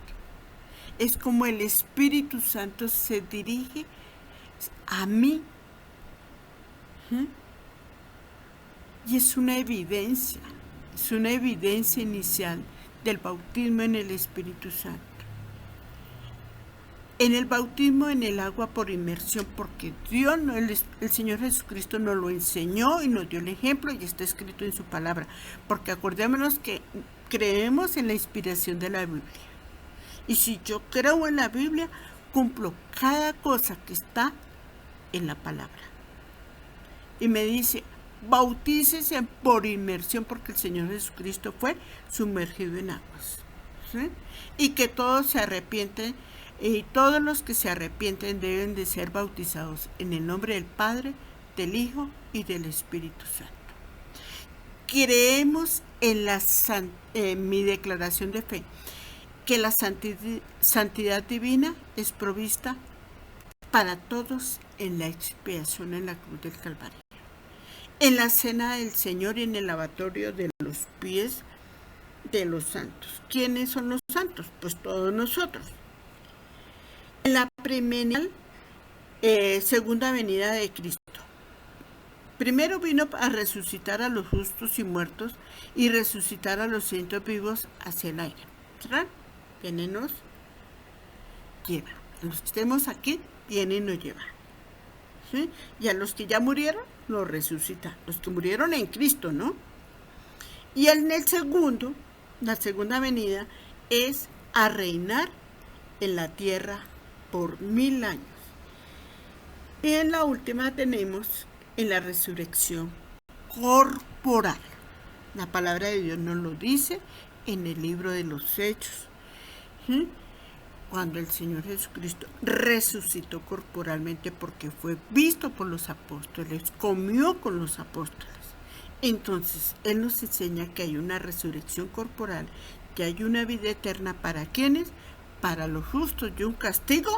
Es como el Espíritu Santo se dirige a mí. Y es una evidencia inicial del bautismo en el Espíritu Santo. En el bautismo en el agua por inmersión, porque Dios, el Señor Jesucristo nos lo enseñó y nos dio el ejemplo y está escrito en su palabra. Porque acordémonos que creemos en la inspiración de la Biblia. Y si yo creo en la Biblia, cumplo cada cosa que está en la palabra. Y me dice, bautícese por inmersión, porque el Señor Jesucristo fue sumergido en aguas. ¿Sí? Y que todos se arrepienten, y todos los que se arrepienten deben de ser bautizados en el nombre del Padre, del Hijo y del Espíritu Santo. Creemos en mi declaración de fe, que la santidad divina es provista para todos en la expiación en la cruz del Calvario, en la cena del Señor y en el lavatorio de los pies de los santos. ¿Quiénes son los santos? Pues todos nosotros. En la premienial segunda venida de Cristo. Primero vino a resucitar a los justos y muertos y resucitar a los cientos vivos hacia el aire. ¿Verdad? Viene y nos lleva. A los que estemos aquí, viene y nos lleva. ¿Sí? Y a los que ya murieron, los resucita. Los que murieron en Cristo, ¿no? Y en el segundo, la segunda venida, es a reinar en la tierra por 1000 años. Y en la última tenemos en la resurrección corporal. La palabra de Dios nos lo dice en el libro de los Hechos. ¿Sí? Cuando el Señor Jesucristo resucitó corporalmente porque fue visto por los apóstoles, comió con los apóstoles. Entonces, Él nos enseña que hay una resurrección corporal, que hay una vida eterna para quienes, para los justos, y un castigo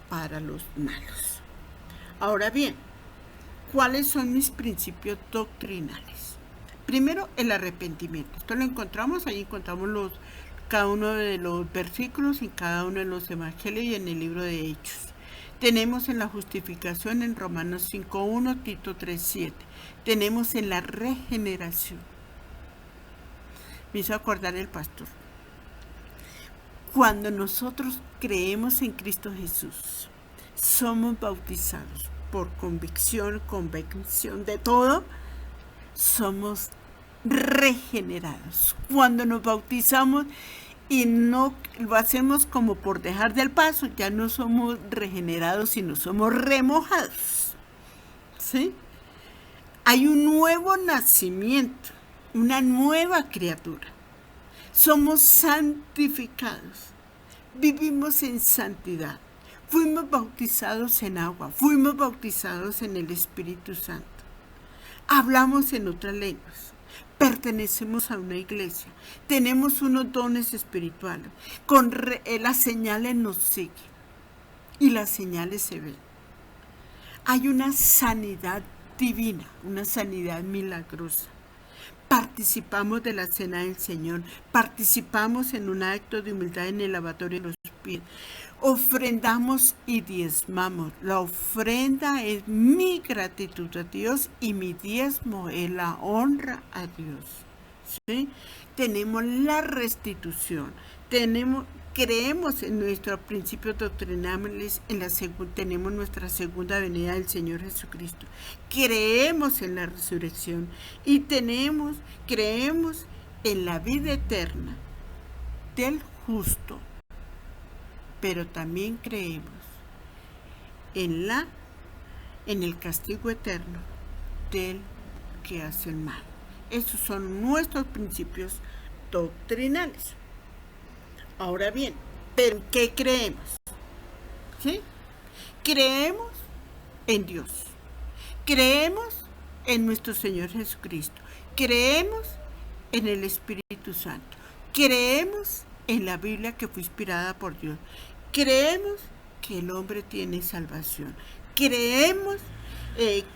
para los malos. Ahora bien, ¿cuáles son mis principios doctrinales? Primero, el arrepentimiento. Esto lo encontramos, ahí encontramos cada uno de los versículos en cada uno de los evangelios y en el libro de Hechos. Tenemos en la justificación en Romanos 5.1, Tito 3.7. Tenemos en la regeneración. Me hizo acordar el pastor. Cuando nosotros creemos en Cristo Jesús, somos bautizados por convicción de todo, somos regenerados. Cuando nos bautizamos y no lo hacemos como por dejar del paso, ya no somos regenerados, sino somos remojados. ¿Sí? Hay un nuevo nacimiento, una nueva criatura. Somos santificados, vivimos en santidad. Fuimos bautizados en agua, fuimos bautizados en el Espíritu Santo. Hablamos en otras lenguas, pertenecemos a una iglesia, tenemos unos dones espirituales, las señales nos siguen y las señales se ven. Hay una sanidad divina, una sanidad milagrosa. Participamos de la cena del Señor, participamos en un acto de humildad en el lavatorio de los pies. Ofrendamos y diezmamos. La ofrenda es mi gratitud a Dios y mi diezmo es la honra a Dios. ¿Sí? Tenemos la restitución. Creemos en nuestros principios doctrinales, tenemos nuestra segunda venida del Señor Jesucristo. Creemos en la resurrección y creemos en la vida eterna del justo. Pero también creemos en el castigo eterno del que hace el mal. Esos son nuestros principios doctrinales. Ahora bien, ¿pero qué creemos? ¿Sí? Creemos en Dios. Creemos en nuestro Señor Jesucristo. Creemos en el Espíritu Santo. Creemos en la Biblia que fue inspirada por Dios. Creemos que el hombre tiene salvación. Creemos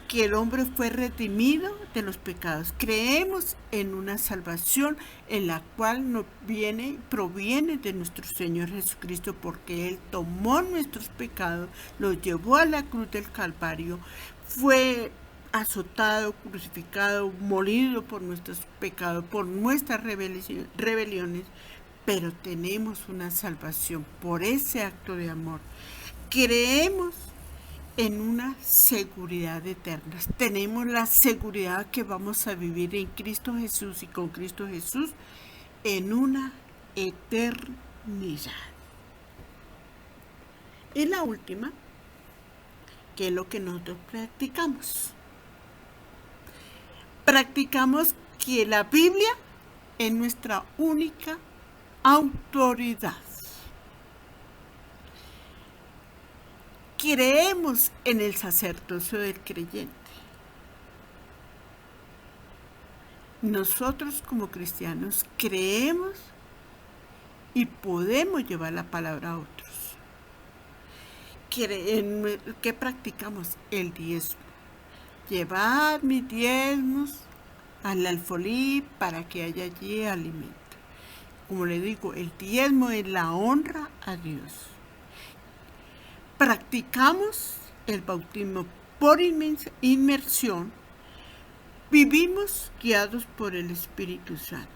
que el hombre fue redimido de los pecados. Creemos en una salvación en la cual proviene de nuestro Señor Jesucristo, porque Él tomó nuestros pecados, los llevó a la cruz del Calvario, fue azotado, crucificado, molido por nuestros pecados, por nuestras rebeliones, pero tenemos una salvación por ese acto de amor. Creemos en una seguridad eterna. Tenemos la seguridad que vamos a vivir en Cristo Jesús y con Cristo Jesús en una eternidad. Y la última, que es lo que nosotros practicamos. Practicamos que la Biblia es nuestra única autoridad. Creemos en el sacerdocio del creyente. Nosotros como cristianos creemos y podemos llevar la palabra a otros. ¿Qué practicamos? El diezmo. Llevar mis diezmos al alfolí para que haya allí alimento. Como le digo, el diezmo es la honra a Dios. Practicamos el bautismo por inmersión. Vivimos guiados por el Espíritu Santo.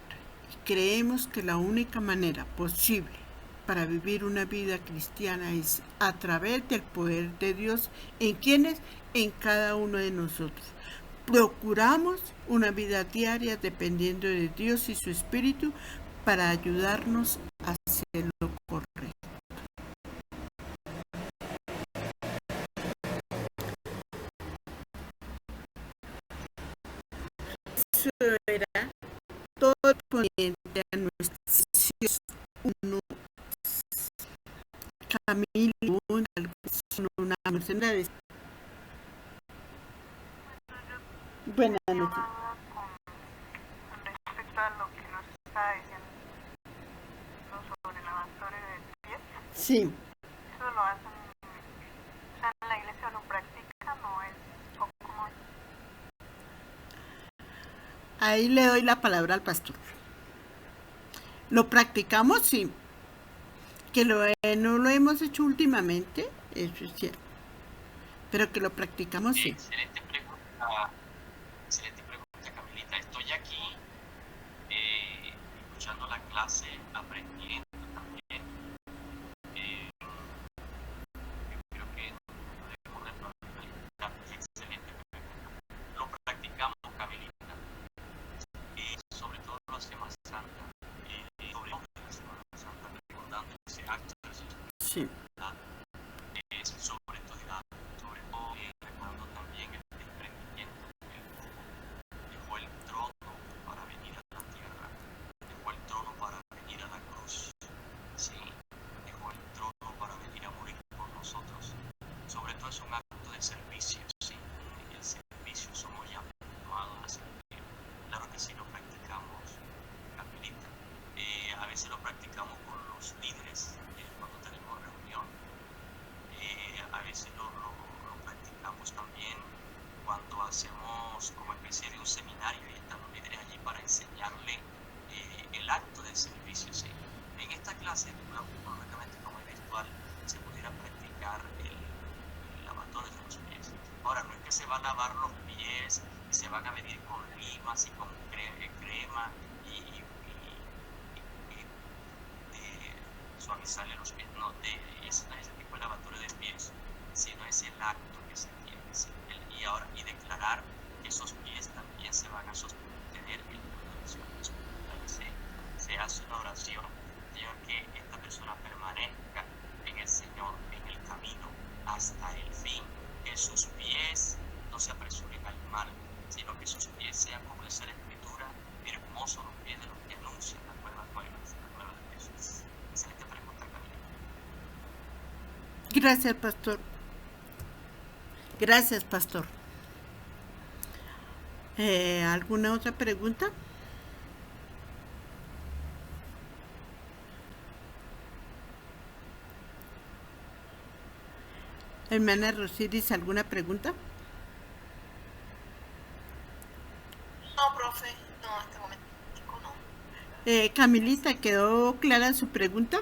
Y creemos que la única manera posible para vivir una vida cristiana es a través del poder de Dios en quienes, en cada uno de nosotros. Procuramos una vida diaria dependiendo de Dios y su Espíritu para ayudarnos a hacer lo correcto. Eso era todo poniente a nuestra sesión 1. Camilo, una mercenaria. Buenas noches. Con respecto a lo que nos está diciendo sobre el lavatorio de pies, Sí. eso lo hacen, o sea, en la iglesia lo practican o es o cómo es. Ahí le doy la palabra al pastor. ¿Lo practicamos? Sí. Que no lo hemos hecho últimamente, eso es cierto. Pero que lo practicamos, sí. Excelente pregunta, Camilita. Estoy aquí escuchando la clase, aprendiendo también. Creo que podemos retroalimentar. Excelente pregunta. Lo practicamos, Camilita. Y sobre todo lo hacemos Santa. Sobre todo la Semana Santa, recordando ese acto de Jesús. Sí. Sobre todo recordando también el desprendimiento que él dejó el trono para venir a la tierra, dejó el trono para venir a la cruz, sí, dejó el trono para venir a morir por nosotros. Sobre todo es un acto de servicio, sí, y el servicio somos llamados a servir. Claro que sí lo practicamos, Camilita. A veces lo practicamos con los líderes cuando tenemos reunión. A veces lo practicamos también cuando hacemos como especie de un seminario y están los líderes allí para enseñarle el acto del servicio. ¿Sí? En esta clase, lógicamente como es virtual, se pudiera practicar el lavatorio de los pies. Ahora, no es que se va a lavar los pies y se van a medir con limas y con crema y suavizarle los pies. No, ese no es el tipo de lavatorio de pies, sino es el acto que se tiene que hacer. Y declarar que esos pies también se van a sostener en la oración. Se hace una oración de que esta persona permanezca en el Señor, en el camino, hasta el fin. Que sus pies no se apresuren al mal, sino que sus pies sean, como dice la Escritura, hermosos los pies de los que anuncian las nuevas de Jesús. Excelente pregunta, Camila. Gracias, pastor. Gracias, pastor. ¿Alguna otra pregunta? Hermana Rosiris, ¿alguna pregunta? No, profe, no, este momento no. Camilita, ¿quedó clara su pregunta?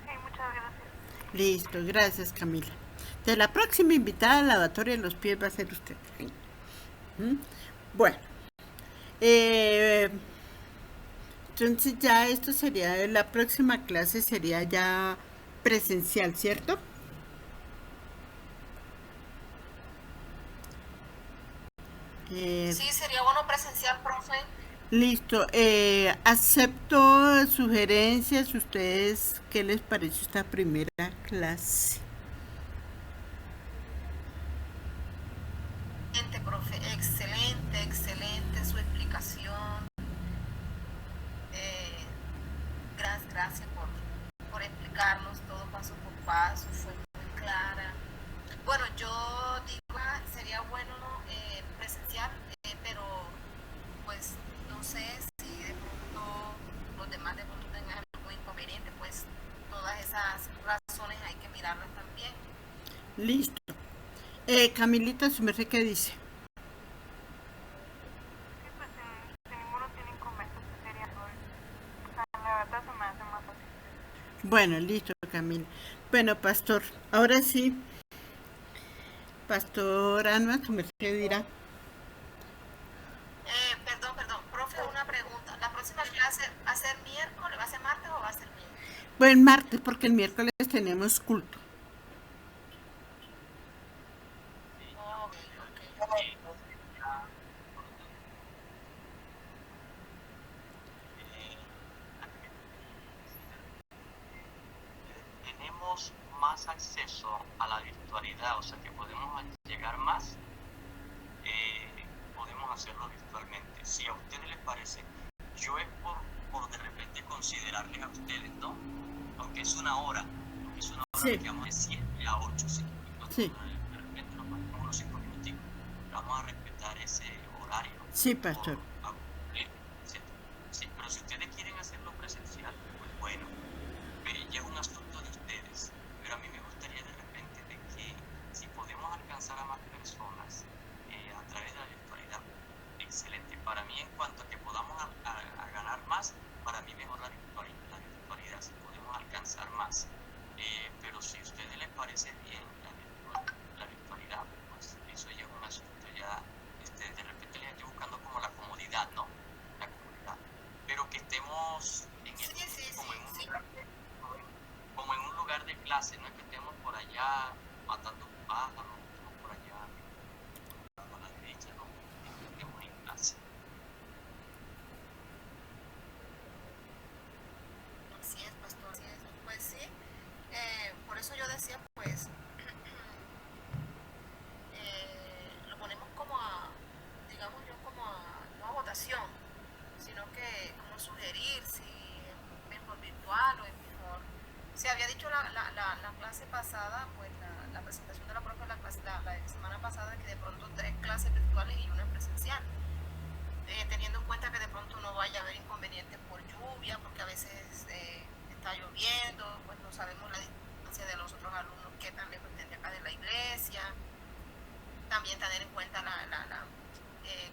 Sí, muchas gracias. Listo, gracias Camila. De la próxima invitada al lavatorio de los pies va a ser usted. ¿Mm? Bueno, entonces ya esto sería, la próxima clase sería ya presencial, ¿cierto? Sí, sería bueno presencial, profe. Listo, acepto sugerencias. ¿Ustedes qué les pareció esta primera clase? Excelente, profe, excelente, excelente su explicación. Gracias por explicarnos todo paso por paso, fue muy clara. Bueno, yo digo, sería bueno presencial, pero pues no sé si de pronto los demás de pronto tengan algún inconveniente, pues todas esas razones hay que mirarlas también. Listo. Camilita, ¿su merced qué dice? Sí, pues si ninguno tiene inconvenientes, pues sería todo. O sea, la verdad se me hace más fácil. Bueno, listo, Camila. Bueno, pastor, ahora sí. Pastor Anma, ¿su merced dirá? Perdón, profe, una pregunta. ¿La próxima clase va a ser miércoles, va a ser martes o va a ser miércoles? Bueno, martes, porque el miércoles tenemos culto. Ok. Tenemos más acceso a la virtualidad, o sea que podemos llegar más, podemos hacerlo virtualmente. Si a ustedes les parece, yo es por de repente considerarles a ustedes, ¿no? Aunque es una hora, Sí. que vamos de 7 a 8, ¿sí? Sí. De repente nos pasamos unos 5 minutitos, vamos a respetar ese horario. Sí, pastor. Sí, pero si ustedes quieren hacerlo presencial, pues bueno, ya es un asunto de ustedes. Pero a mí me gustaría de repente de que si podemos alcanzar a más personas a través de la virtualidad, excelente. Para mí, en cuanto a que podamos a ganar más, para mí mejor la virtualidad, si podemos alcanzar más. Pero si a ustedes les parece bien la virtualidad, pues eso ya es un asunto ya, de repente les estoy buscando como la comodidad, ¿no? La comodidad. Pero que estemos como en un lugar de clase, no es que estemos por allá matando pájaros, estemos por allá a la derecha, ¿no? Que estemos en clase. Así es, pastor, así es. Pues sí, por eso yo decía, pues, lo ponemos como a, digamos yo, como a, no a votación, sino que como sugerir si es mejor virtual o es mejor. Se había dicho la clase pasada, pues la presentación de la profe la semana pasada, que de pronto 3 clases virtuales y una presencial. Teniendo en cuenta que de pronto no vaya a haber inconvenientes por lluvia, porque a veces está lloviendo, pues no sabemos la distancia de los otros alumnos, qué tan lejos estén de acá de la iglesia. También tener en cuenta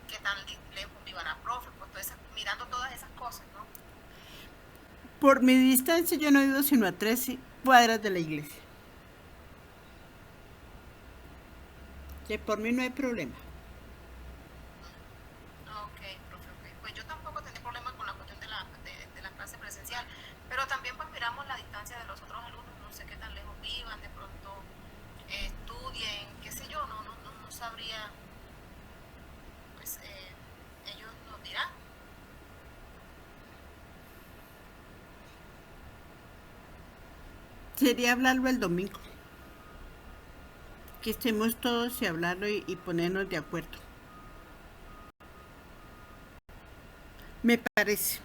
qué tan lejos viva la profe, pues mirando todas esas cosas, ¿no? Por mi distancia yo no he ido sino a 3 cuadras de la iglesia. Que por mí no hay problema. Ok, profe, ok. Pues yo tampoco tendré problema con la cuestión de la clase presencial, pero también pues miramos la distancia de los otros alumnos, no sé qué tan lejos vivan, de pronto estudien, qué sé yo, no sabría, pues ellos nos dirán. Sería hablarlo el domingo. Que estemos todos y hablarlo y ponernos de acuerdo. Me parece.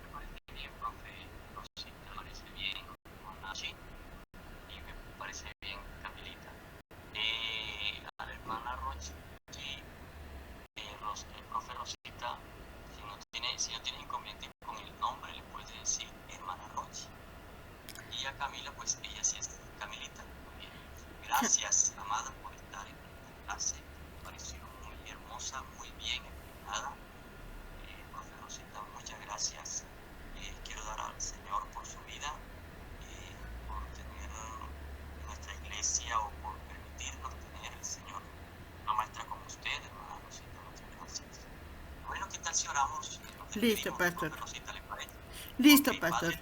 Me parece bien, profe Rosita, me parece bien, Nachi, y me parece bien, Camilita. A la hermana Rochi, profe Rosita, si no tiene inconveniente con el nombre, le puede decir hermana Rochi. Y a Camila, pues ella sí es oramos. Nos Listo, despedimos, pastor. profe Rosita, ¿le parece? Listo, Ok, pastor.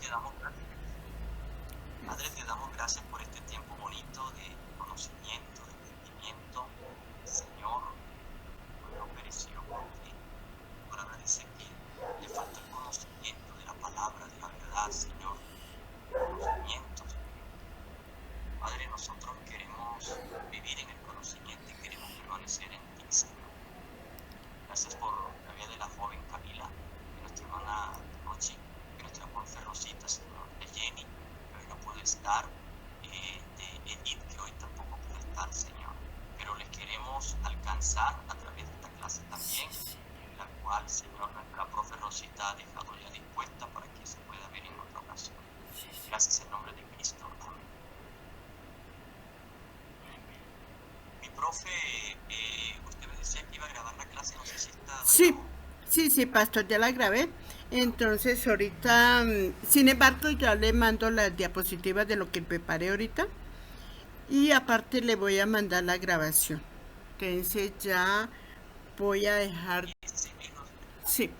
Padre, te damos gracias por este tiempo bonito de conocimiento, de entendimiento. Señor, no pereció porque por ahora dice que le falta el conocimiento de la palabra, de la verdad, Señor. Conocimiento, Señor. Padre, nosotros queremos vivir en el conocimiento y queremos permanecer en ti, Señor. Gracias por la vida de la joven Camila, de nuestra hermana Rochi, de nuestra profe Rosita, Señor, de Jenny, que hoy no pudo estar, de Edith, que hoy tampoco pudo estar, Señor. Pero les queremos alcanzar a través de esta clase también, la cual, Señor, nuestra profe Rosita ha dejado ya dispuesta para que se pueda ver en otra ocasión. Gracias en nombre de Cristo. Amén. Mi profe, usted me decía que iba a grabar la clase, no sé si está... Sí, sí, pastor, ya la grabé. Entonces ahorita, sin embargo, ya le mando las diapositivas de lo que preparé ahorita. Y aparte le voy a mandar la grabación. Entonces ya voy a dejar... Sí, Sí.